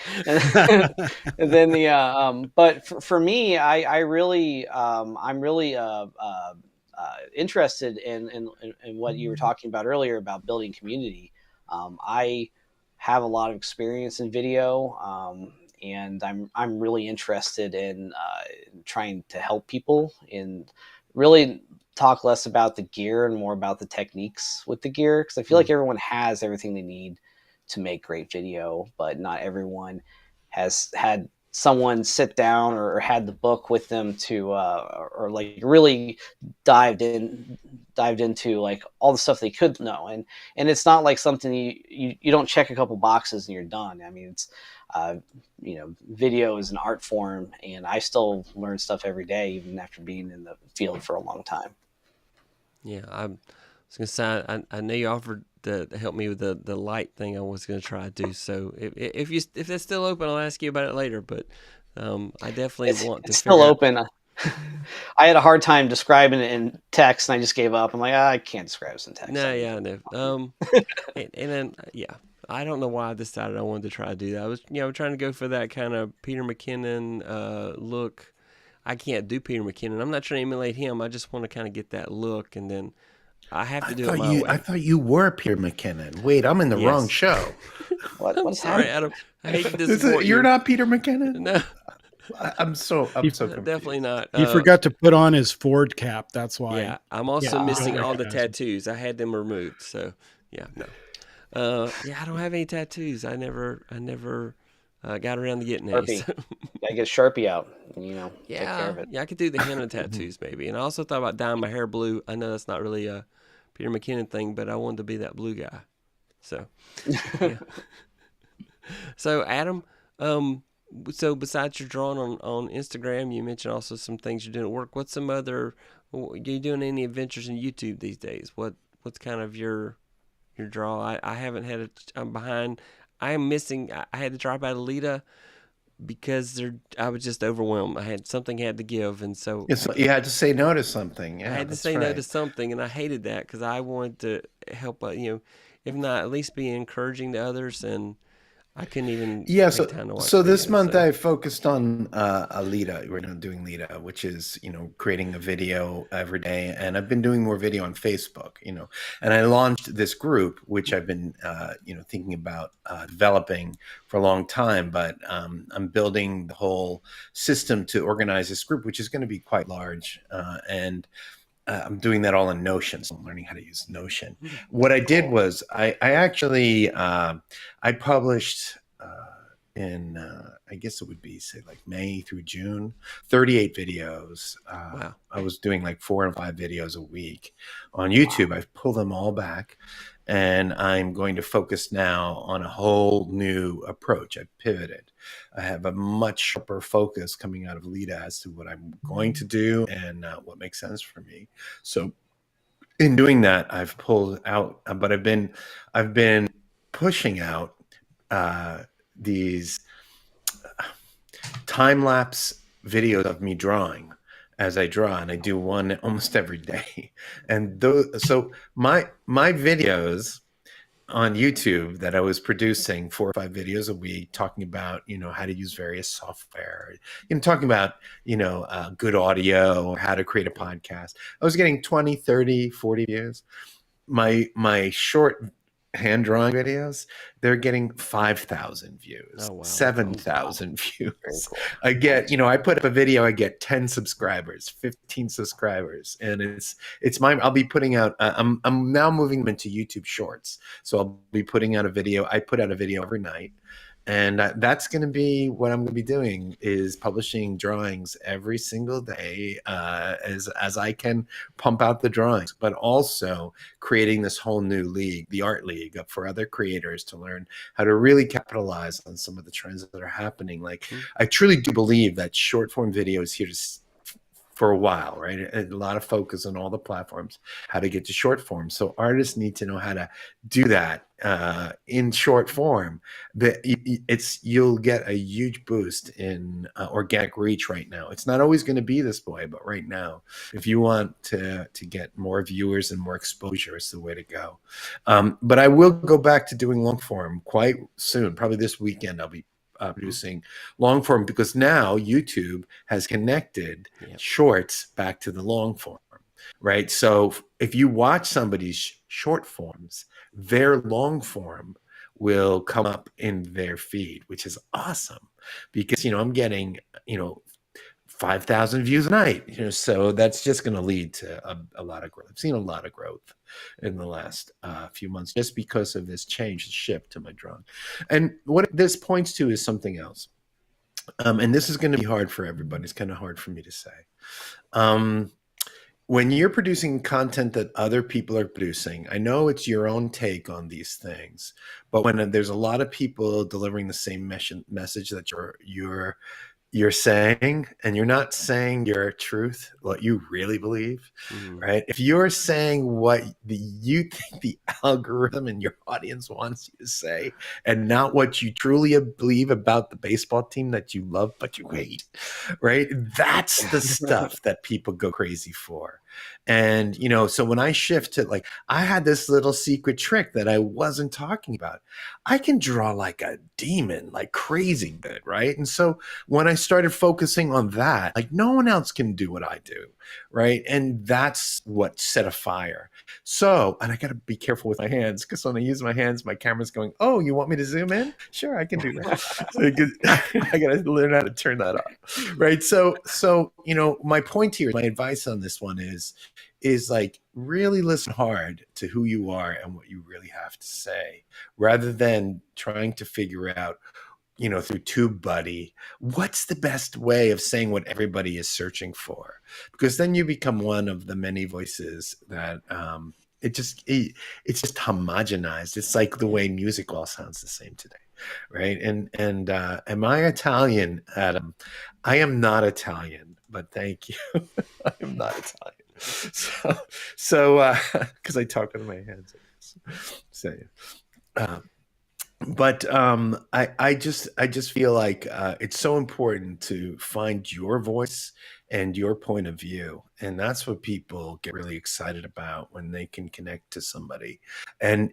And then but for me, I'm really interested in what you were talking about earlier about building community. I have a lot of experience in video, and I'm really interested in trying to help people and really talk less about the gear and more about the techniques with the gear, because I feel like everyone has everything they need to make great video, but not everyone has had someone sit down or had the book with them to or like really dived into like all the stuff they could know. And it's not like something you don't check a couple boxes and you're done. I mean, it's video is an art form, and I still learn stuff every day even after being in the field for a long time. Yeah, I was gonna say I know you offered to help me with the light thing. I was gonna try to do so. If it's still open, I'll ask you about it later. But I definitely want to It's still figure out. open. I had a hard time describing it in text, and I just gave up. I'm like, I can't describe this in text. No, yeah, I know. And then yeah, I don't know why I decided I wanted to try to do that. I was trying to go for that kind of Peter McKinnon look. I can't do Peter McKinnon. I'm not trying to emulate him. I just want to kind of get that look, and then I have to do it my way. I thought you were Peter McKinnon. Wait, I'm in the wrong show. What's Sorry, happening? Adam. I hate to disappoint You're you. not Peter McKinnon? No, I'm so confused. definitely not. He forgot to put on his Ford cap. That's why. Yeah, I'm also Yeah, missing I don't all the recognize him. tattoos. I had them removed, so yeah, no. Yeah, I don't have any tattoos. I never got around to getting any. Sharpie. So. Gotta get Sharpie out. Take care Yeah, of it. yeah, I could do the henna tattoos maybe, and I also thought about dyeing my hair blue. I know that's not really a Peter McKinnon thing, but I wanted to be that blue guy. So, yeah. So Adam, so besides your drawing on Instagram, you mentioned also some things you're doing at work. What's some other? Are you doing any adventures in YouTube these days? What's kind of your draw? I haven't had I'm behind. I am missing. I had to drop out of Lita because I was just overwhelmed. Something had to give, and so You had to say no to something. Yeah, I had to that's say no right. to something, and I hated that because I wanted to help. If not, at least be encouraging to others, and I couldn't even Yeah, take time to watch so this videos, month so. I focused on Alita. We're now doing Lita, which is creating a video every day, and I've been doing more video on Facebook. And I launched this group, which I've been thinking about developing for a long time. But I'm building the whole system to organize this group, which is going to be quite large, and I'm doing that all in Notion. So I'm learning how to use Notion. What I did was I actually I published in I guess it would be say like May through June, 38 videos. Wow. I was doing like 4 and 5 videos a week on YouTube. I've pulled them all back, and I'm going to focus now on a whole new approach. I've pivoted. I have a much sharper focus coming out of Lita as to what I'm going to do and what makes sense for me. So in doing that, I've pulled out, but I've been pushing out these time-lapse videos of me drawing as I draw, and I do one almost every day. And so my videos on YouTube that I was producing 4 or 5 videos a week, talking about how to use various software, talking about good audio or how to create a podcast. I was getting 20, 30, 40 views. My short hand drawing videos, they're getting 5,000 views, Oh, wow. 7,000 views. Very cool. I get, I put up a video, I get 10 subscribers, 15 subscribers, and it's mine. I'll be putting out. I'm now moving them into YouTube Shorts, so I'll be putting out a video. I put out a video every night, and that's going to be what I'm going to be doing, is publishing drawings every single day as I can pump out the drawings, but also creating this whole new league, the Art League, for other creators to learn how to really capitalize on some of the trends that are happening. Like, I truly do believe that short form video is here to for a while, right? A lot of focus on all the platforms, how to get to short form. So artists need to know how to do that in short form. You'll get a huge boost in organic reach right now. It's not always going to be this way, but right now, if you want to get more viewers and more exposure, it's the way to go. But I will go back to doing long form quite soon. Probably this weekend I'll be producing long form, because now YouTube has connected shorts back to the long form, right? So if you watch somebody's short forms, their long form will come up in their feed, which is awesome, because I'm getting 5,000 views a night, so that's just going to lead to a lot of growth. I've seen a lot of growth in the last few months just because of this change, shift to my drawing. And what this points to is something else. and this is going to be hard for everybody. It's kind of hard for me to say. Um, when you're producing content that other people are producing, I know it's your own take on these things, but when there's a lot of people delivering the same message that you're saying, and you're not saying your truth, what you really believe, right? If you're saying what you think the algorithm and your audience wants you to say, and not what you truly believe about the baseball team that you love but you hate, right? That's the stuff that people go crazy for. And, so when I shift to, like, I had this little secret trick that I wasn't talking about. I can draw like a demon, like crazy good, right? And so when I started focusing on that, like, no one else can do what I do, right? And that's what set a fire. So, and I got to be careful with my hands, because when I use my hands, my camera's going, oh, you want me to zoom in? Sure, I can do that. So I got to learn how to turn that off, right? So, my point here, my advice on this one is like, really listen hard to who you are and what you really have to say, rather than trying to figure out, through TubeBuddy, what's the best way of saying what everybody is searching for? Because then you become one of the many voices that it's just homogenized. It's like the way music all sounds the same today, right? And am I Italian, Adam? I am not Italian, but thank you. I am not Italian. So because I talk with my hands, I guess. So, but I just feel like it's so important to find your voice and your point of view, and that's what people get really excited about when they can connect to somebody. And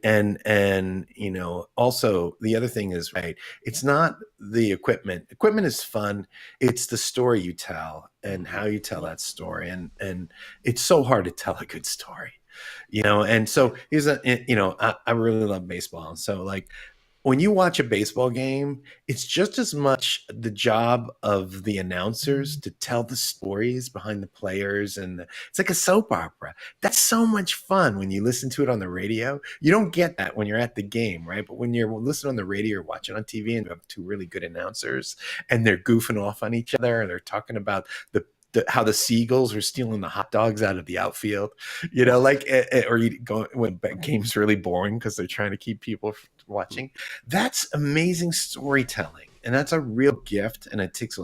also the other thing is, right, it's not the equipment. Equipment is fun. It's the story you tell and how you tell that story, and it's so hard to tell a good story. And so I really love baseball, so, like, when you watch a baseball game, it's just as much the job of the announcers to tell the stories behind the players, and it's like a soap opera. That's so much fun when you listen to it on the radio. You don't get that when you're at the game, right? But when you're listening on the radio or watching on TV, and you have two really good announcers, and they're goofing off on each other, and they're talking about how the Seagulls are stealing the hot dogs out of the outfield, like, or you go when game's really boring because they're trying to keep people watching. That's amazing storytelling, and that's a real gift. And it takes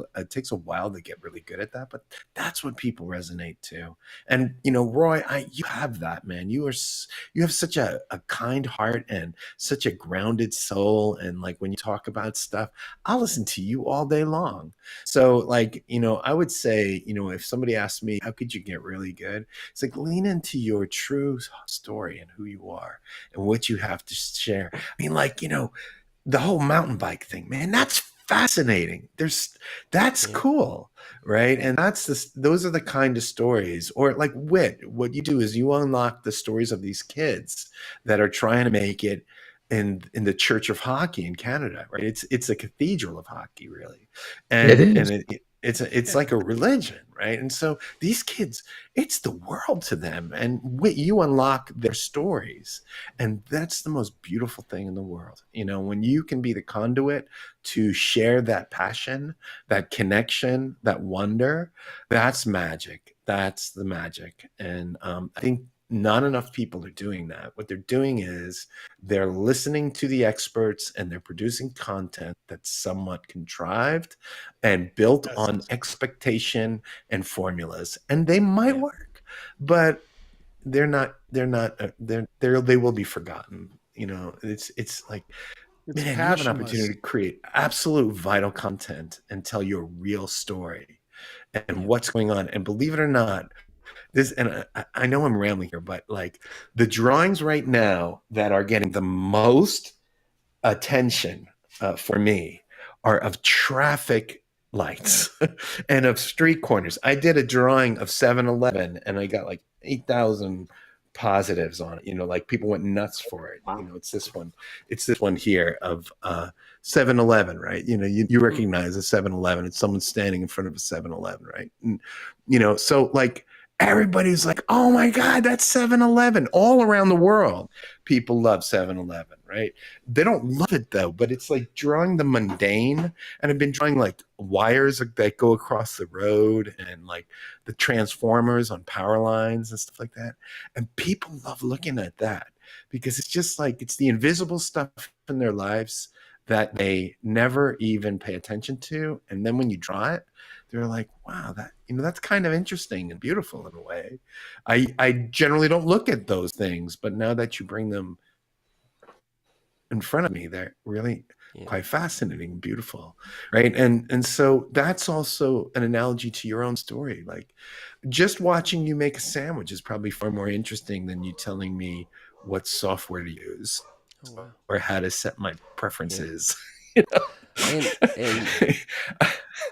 a while to get really good at that, but that's what people resonate to. And Roy, you have that, man. You have such a kind heart and such a grounded soul. And, like, when you talk about stuff, I'll listen to you all day long. So, like, I would say, if somebody asked me, how could you get really good? It's like, lean into your true story and who you are and what you have to share. I mean, like, the whole mountain bike thing, man, that's fascinating. That's cool, right? And those are the kind of stories. Or, like, Wit, what you do is you unlock the stories of these kids that are trying to make it in the Church of Hockey in Canada, right? It's a cathedral of hockey, really, and It is. it's like a religion, right? And so these kids, it's the world to them, and you unlock their stories, and that's the most beautiful thing in the world. When you can be the conduit to share that passion, that connection, that wonder, that's magic. That's the magic. And I think not enough people are doing that. What they're doing is they're listening to the experts, and they're producing content that's somewhat contrived and built on expectation and formulas, and they might work, but they will be forgotten. It's like, It's man, you have an passionless. opportunity to create absolute vital content and tell your real story and what's going on. And believe it or not, and I know I'm rambling here, but, like, the drawings right now that are getting the most attention for me are of traffic lights and of street corners. I did a drawing of 7-Eleven, and I got like 8,000 positives on it. Like, people went nuts for it. Wow. It's this one. It's this one here of 7-Eleven, right? You recognize a 7-Eleven. It's someone standing in front of a 7-Eleven, right? And, so, like, everybody's like, oh my God, that's 7-Eleven all around the world. People love 7-Eleven, right? They don't love it though, but it's like drawing the mundane. And I've been drawing like wires that go across the road and like the transformers on power lines and stuff like that. And people love looking at that because it's just like, it's the invisible stuff in their lives that they never even pay attention to. And then when you draw it, they're like, wow, that's kind of interesting and beautiful in a way. I generally don't look at those things, but now that you bring them in front of me, they're really quite fascinating and beautiful, right? And so that's also an analogy to your own story. Like, just watching you make a sandwich is probably far more interesting than you telling me what software to use or how to set my preferences. And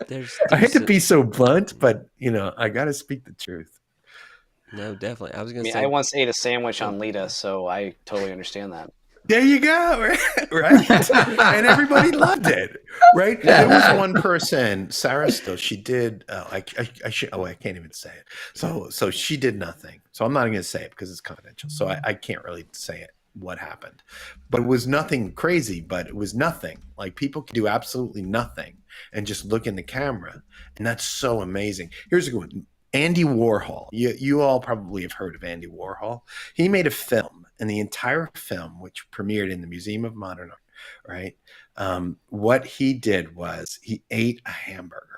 there's I hate to be so blunt, but I got to speak the truth. No, definitely. I was going to I say, I once ate a sandwich on Lita, so I totally understand that. There you go, right? And everybody loved it, right? There was one person, Sarah. Still, she did. I can't even say it. So she did nothing. So I'm not going to say it because it's confidential. So I can't really say it. What happened, but it was nothing crazy. But it was nothing. Like, people can do absolutely nothing and just look in the camera, and that's so amazing. Here's a good one. Andy Warhol. You all probably have heard of Andy Warhol. He made a film, and the entire film, which premiered in the Museum of Modern Art, right? What he did was he ate a hamburger.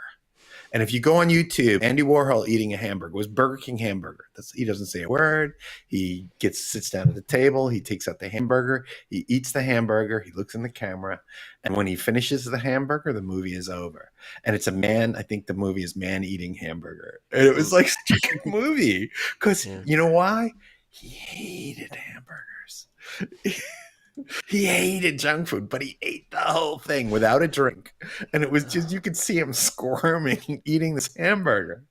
And if you go on YouTube, Andy Warhol eating a hamburger was Burger King hamburger. He doesn't say a word. He sits down at the table. He takes out the hamburger. He eats the hamburger. He looks in the camera. And when he finishes the hamburger, the movie is over. And it's a man. I think the movie is Man Eating Hamburger. And it was like such a good movie. Because you know why? He hated hamburgers. He hated junk food, but he ate the whole thing without a drink. And it was just, you could see him squirming, eating this hamburger.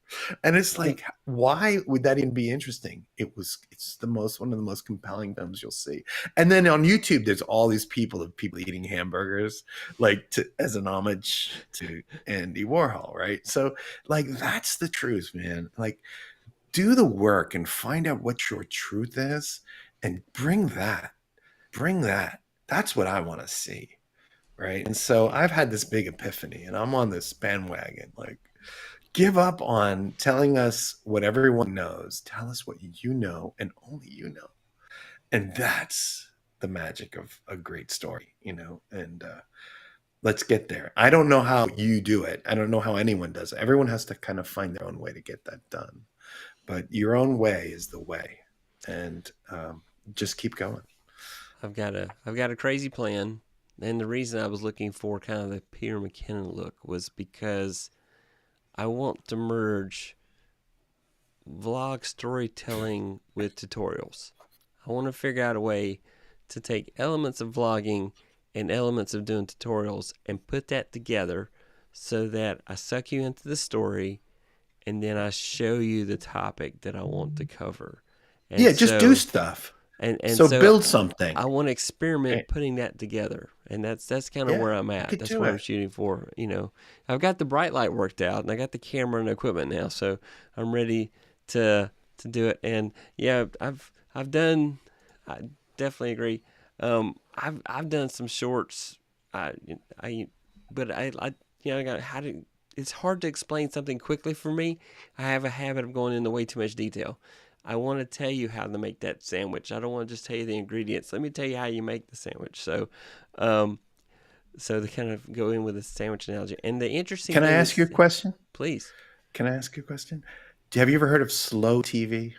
And it's like, why would that even be interesting? It's one of the most compelling films you'll see. And then on YouTube, there's all these people eating hamburgers, like as an homage to Andy Warhol, right? So like, that's the truth, man. Like, do the work and find out what your truth is and bring that. That's what I want to see, right? And so I've had this big epiphany, and I'm on this bandwagon. Like, give up on telling us what everyone knows. Tell us what you know, and only you know. And that's the magic of a great story, and let's get there. I don't know how you do it. I don't know how anyone does it. Everyone has to kind of find their own way to get that done, but your own way is the way, and just keep going. I've got a crazy plan, and the reason I was looking for kind of the Peter McKinnon look was because I want to merge vlog storytelling with tutorials. I want to figure out a way to take elements of vlogging and elements of doing tutorials and put that together so that I suck you into the story and then I show you the topic that I want to cover. And just do stuff. And so build something. I want to experiment putting that together, and that's kind of where I'm at. That's what I'm shooting for. I've got the bright light worked out, and I got the camera and equipment now, so I'm ready to do it. And I've done. I definitely agree. I've done some shorts. It's hard to explain something quickly for me. I have a habit of going into way too much detail. I want to tell you how to make that sandwich. I don't want to just tell you the ingredients. Let me tell you how you make the sandwich. So, to kind of go in with the sandwich analogy. And the interesting Can I ask you a question? Please. Can I ask you a question? Have you ever heard of slow TV?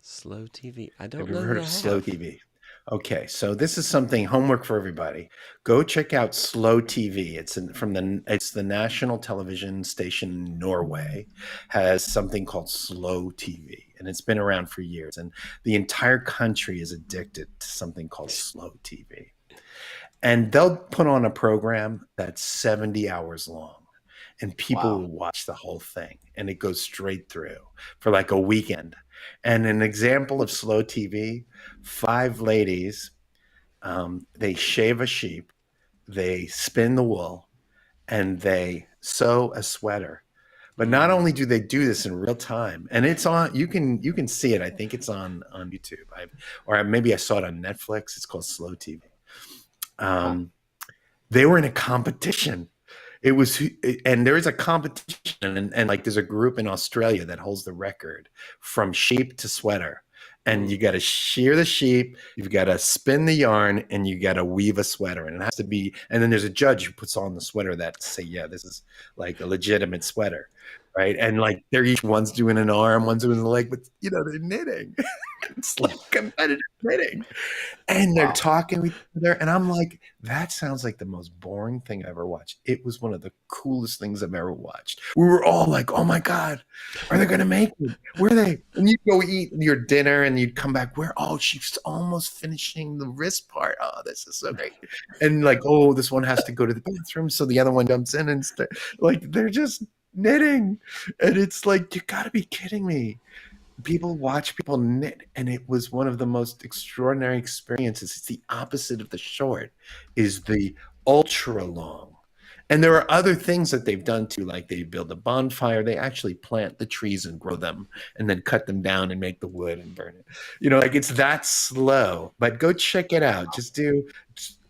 Slow TV? I don't know. Have you ever heard of slow TV? Okay, so this is something, homework for everybody. Go check out Slow TV. It's the national television station in Norway has something called Slow TV, and it's been around for years. And the entire country is addicted to something called Slow TV. And they'll put on a program that's 70 hours long, and people will watch the whole thing, and it goes straight through for like a weekend. And an example of Slow TV, 5 ladies, they shave a sheep, they spin the wool, and they sew a sweater. But not only do they do this in real time, and it's on, you can see it. I think it's on YouTube, or maybe I saw it on Netflix. It's called Slow TV. They were in a competition. It was, and there is a competition, and like there's a group in Australia that holds the record from sheep to sweater. And you got to shear the sheep, you've got to spin the yarn, and you got to weave a sweater. And it has to be, and then there's a judge who puts on the sweater that say, yeah, this is like a legitimate sweater, right? And like they're each one's doing an arm, one's doing the leg, but they're knitting. It's like competitive knitting. And they're talking with each other. And I'm like, that sounds like the most boring thing I've ever watched. It was one of the coolest things I've ever watched. We were all like, oh my God, are they going to make it? Where are they? And you'd go eat your dinner and you'd come back. She's almost finishing the wrist part. Oh, this is so great. And like, oh, this one has to go to the bathroom. So the other one jumps in and they're just knitting. And it's like, you got to be kidding me. People watch people knit, and it was one of the most extraordinary experiences. It's the opposite of the short, is the ultra long. And there are other things that they've done too, like they build a bonfire. They actually plant the trees and grow them and then cut them down and make the wood and burn it. Like it's that slow, but go check it out. Just do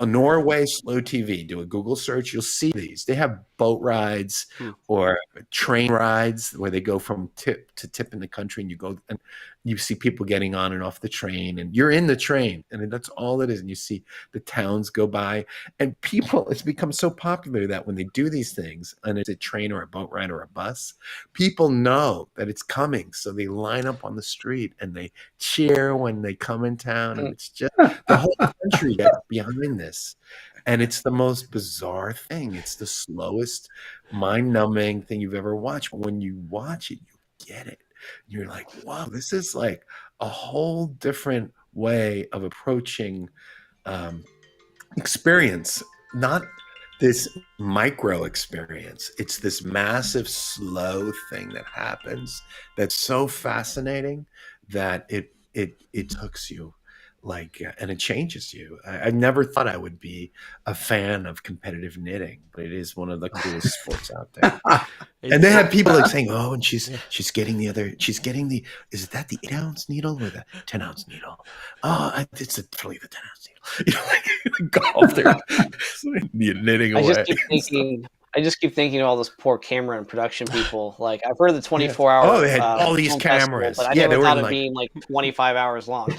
a Norway Slow TV, do a Google search. You'll see these. They have boat rides or train rides where they go from tip to tip in the country, and you go and you see people getting on and off the train, and you're in the train, and that's all it is. And you see the towns go by, and it's become so popular that when they do these things, and it's a train or a boat ride or a bus, people know that it's coming. So they line up on the street and they cheer when they come in town. And it's just the whole country gets behind this. And it's the most bizarre thing. It's the slowest, mind-numbing thing you've ever watched. But when you watch it, you get it. You're like, wow, this is like a whole different way of approaching experience. Not this micro experience. It's this massive, slow thing that happens that's so fascinating that it hooks you. And it changes you. I never thought I would be a fan of competitive knitting, but it is one of the coolest sports out there. And they have people saying, oh, and she's getting the, is that the 8-ounce needle or the 10-ounce needle? Oh, it's definitely the 10-ounce needle. Like golf, they're knitting away. I just keep thinking of all those poor camera and production people. Like I've heard of the 24-hour. Oh, they had all these cameras. But I never thought it being like 25 hours long.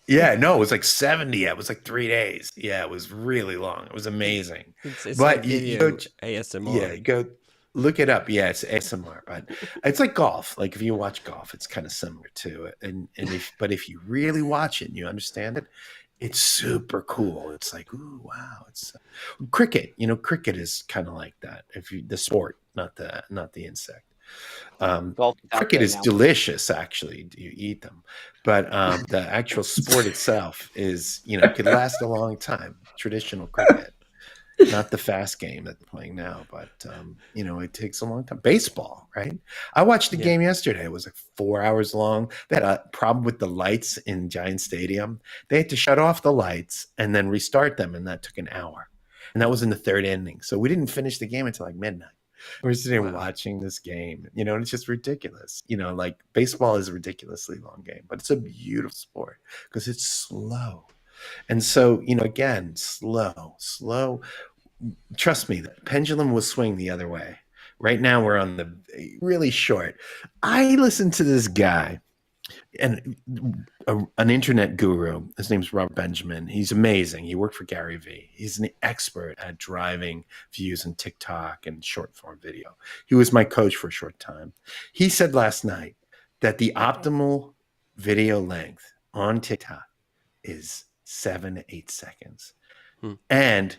Yeah, no, it was like 70. It was like 3 days. Yeah, it was really long. It was amazing. It's but like you go ASMR. Yeah, go look it up. Yeah, it's ASMR, but it's like golf. Like if you watch golf, it's kind of similar to it. And if you really watch it and you understand it, it's super cool. It's like, ooh, wow. It's cricket. Cricket is kind of like that. The sport, not the insect. Cricket is delicious, actually. Do you eat them? But the actual sport itself is, could last a long time. Traditional cricket, not the fast game that they're playing now, but it takes a long time. Baseball, right? I watched the game yesterday. It was like 4 hours long. They had a problem with the lights in Giant Stadium. They had to shut off the lights and then restart them, and that took an hour. And that was in the third inning. So we didn't finish the game until like midnight. We're sitting there watching this game, and it's just ridiculous. Like baseball is a ridiculously long game, but it's a beautiful sport because it's slow. And so, again, slow. Trust me, the pendulum will swing the other way. Right now, we're on the really short. I listened to this guy, and an internet guru. His name's Robert Benjamin. He's amazing. He worked for Gary Vee. He's an expert at driving views in TikTok and short form video. He was my coach for a short time. He said last night that the optimal video length on TikTok is 7 to 8 seconds. And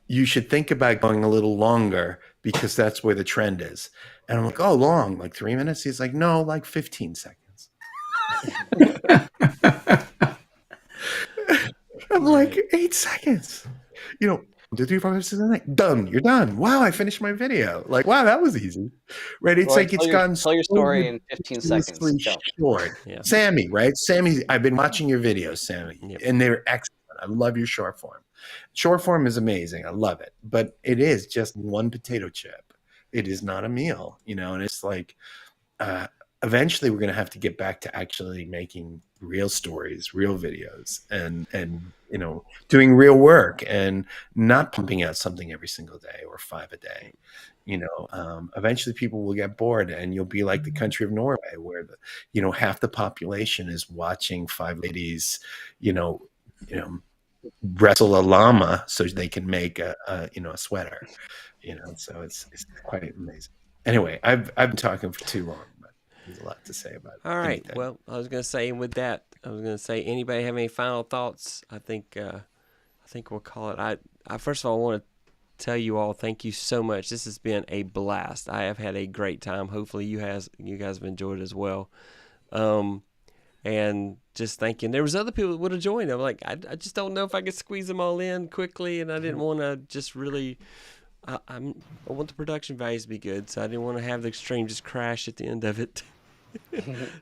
you should think about going a little longer because that's where the trend is. And I'm like, oh, long, like 3 minutes? He's like, no, like 15 seconds. I'm like, 8 seconds. 2, 3, 4, 5, 6, 7, 8. Done. You're done. Wow, I finished my video. Like, wow, that was easy. Right? It's like it's gotten tell your story in 15 seconds. Short. Yeah. Sammy, right? Sammy, I've been watching your videos, Sammy, and they're excellent. I love your short form. Short form is amazing. I love it. But it is just one potato chip It is not a meal, and it's like, uh, eventually we're going to have to get back to actually making real stories, real videos, and doing real work, and not pumping out something every single day or 5 a day. Eventually people will get bored, and you'll be like the country of Norway, where half the population is watching 5 ladies, you know, you know, wrestle a llama so they can make a sweater. So it's quite amazing. Anyway, I've been talking for too long, but there's a lot to say about All right. anything. Well, I was going to say, with that, anybody have any final thoughts? I think we'll call it. I first of all want to tell you all thank you so much. This has been a blast. I have had a great time. Hopefully you guys have enjoyed it as well. And just thinking, there was other people that would have joined. I'm like, I just don't know if I could squeeze them all in quickly, and I didn't want to just really. I want the production values to be good, so I didn't want to have the stream just crash at the end of it.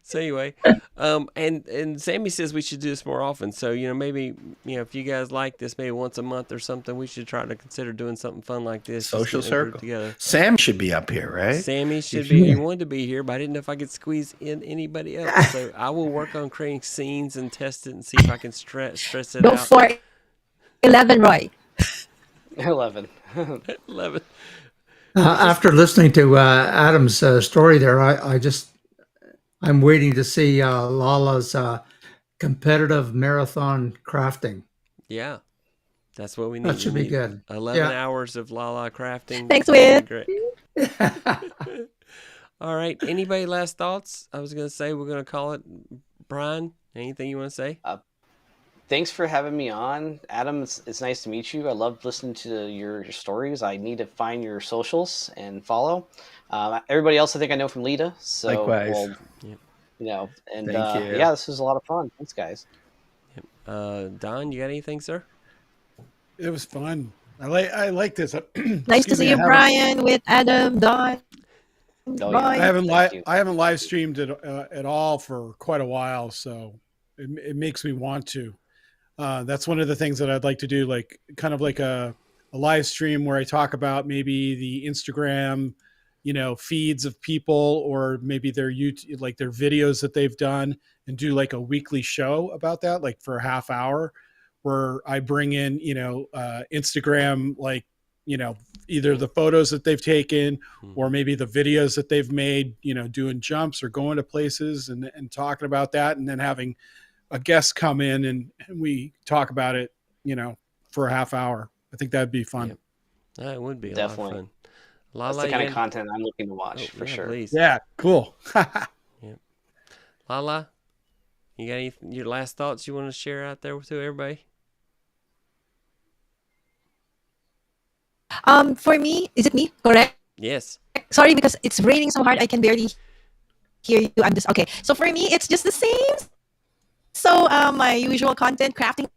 So anyway, and Sammy says we should do this more often. So maybe if you guys like this, maybe once a month or something, we should try to consider doing something fun like this. Social circle together. Sam should be up here, right? Sammy should be. He wanted to be here, but I didn't know if I could squeeze in anybody else. So I will work on creating scenes and test it and see if I can stress it Go out. for 11, Roy. 11. 11. After listening to Adam's story there, I'm waiting to see Lala's competitive marathon crafting. Yeah, that's what we need. That should be good. 11 Yeah. hours of Lala crafting. Thanks, That'd be Will. great. All right. Anybody last thoughts? I was going to say we're going to call it. Brian, anything you want to say? Thanks for having me on, Adam. It's nice to meet you. I love listening to your stories. I need to find your socials and follow. Everybody else I think I know from Lita. So, Likewise. and Thank you. yeah, this was a lot of fun. Thanks, guys. Don, you got anything, sir? It was fun. I like this. Nice to see you, Brian, with Adam, Don. Oh, Roy. yeah. I haven't live streamed it at all for quite a while, so it makes me want to. That's one of the things that I'd like to do, like kind of like a live stream where I talk about maybe the Instagram, feeds of people, or maybe their YouTube, like their videos that they've done, and do like a weekly show about that, like for a half hour, where I bring in, Instagram, like, either the photos that they've taken or maybe the videos that they've made, doing jumps or going to places and talking about that, and then having a guest come in and we talk about it, for a half hour. I think that'd be fun. Yep. That would be Definitely. a lot of fun. That's Lala, the kind of content I'm looking to watch for yeah, sure. Please. Yeah, cool. Lala, you got your last thoughts you want to share out there to everybody? For me, is it me? Correct? Yes. Sorry, because it's raining so hard, I can barely hear you. I'm just okay. So for me, it's just the same. So my usual content, crafting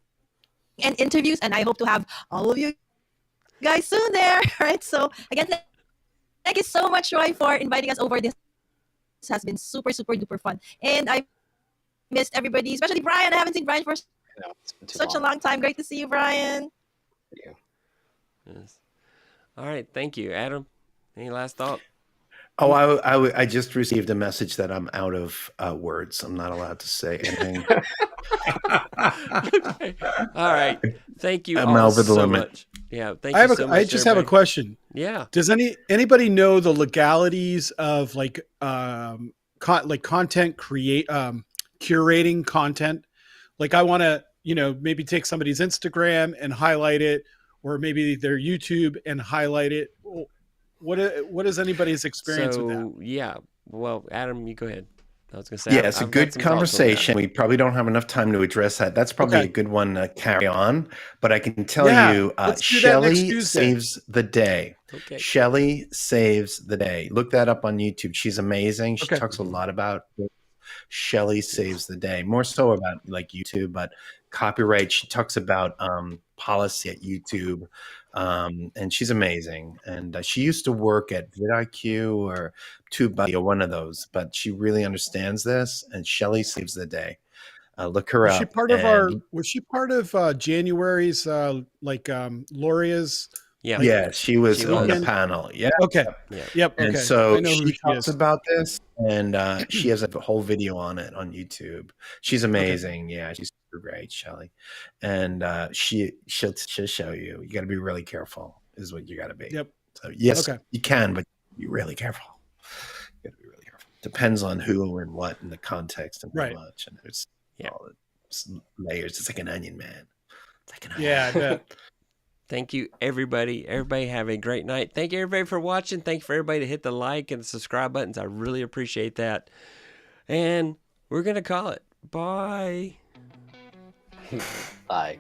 and interviews, and I hope to have all of you guys soon there. Right. So again, thank you so much, Roy, for inviting us over. This has been super, super duper fun, and I missed everybody, especially Brian. I haven't seen Brian for It's been too such a long time. Great to see you, Brian. Yeah. Yes. All right. Thank you, Adam. Any last thought? Oh, I just received a message that I'm out of words. I'm not allowed to say anything. Okay. All right. Thank you I'm all over the so limit. much. Yeah. Thank you so much. I just have a everybody. question. Yeah. Does anybody know the legalities of like content curating content? Like I want to, maybe take somebody's Instagram and highlight it, or maybe their YouTube and highlight it. What is anybody's experience with that? Yeah. Well, Adam, you go ahead. I was going to say. Yeah, it's a good conversation. We probably don't have enough time to address that. That's probably a good one to carry on. But I can tell you, let's do that next Shelly Tuesday. saves the day. Okay. Shelly saves the day. Look that up on YouTube. She's amazing. She talks a lot about it. Shelly saves the day. More so about like YouTube, but copyright. She talks about policy at YouTube. And she's amazing. And she used to work at vidIQ or TubeBuddy or one of those, but she really understands this. And Shelly saves the day. Look her up. Was she part of January's Loria's Yeah. Yeah, she was She on was. the panel. Yeah. Okay. Yeah. Yep. And Okay. so I know who she she talks is. about this, and she has a whole video on it on YouTube. She's amazing. Yeah, she's super great, Shelly. And she'll show you. You got to be really careful. Is what you got to be. Yep. So yes, Okay. you can, but be really careful. You got to be really careful. Depends on who and what and the context and how Right. much, and there's Yeah. all the layers. It's like an onion, man. It's like an onion. Yeah, I bet. Thank you, everybody. Everybody have a great night. Thank you, everybody, for watching. Thank you for everybody to hit the like and the subscribe buttons. I really appreciate that. And we're going to call it. Bye. Bye.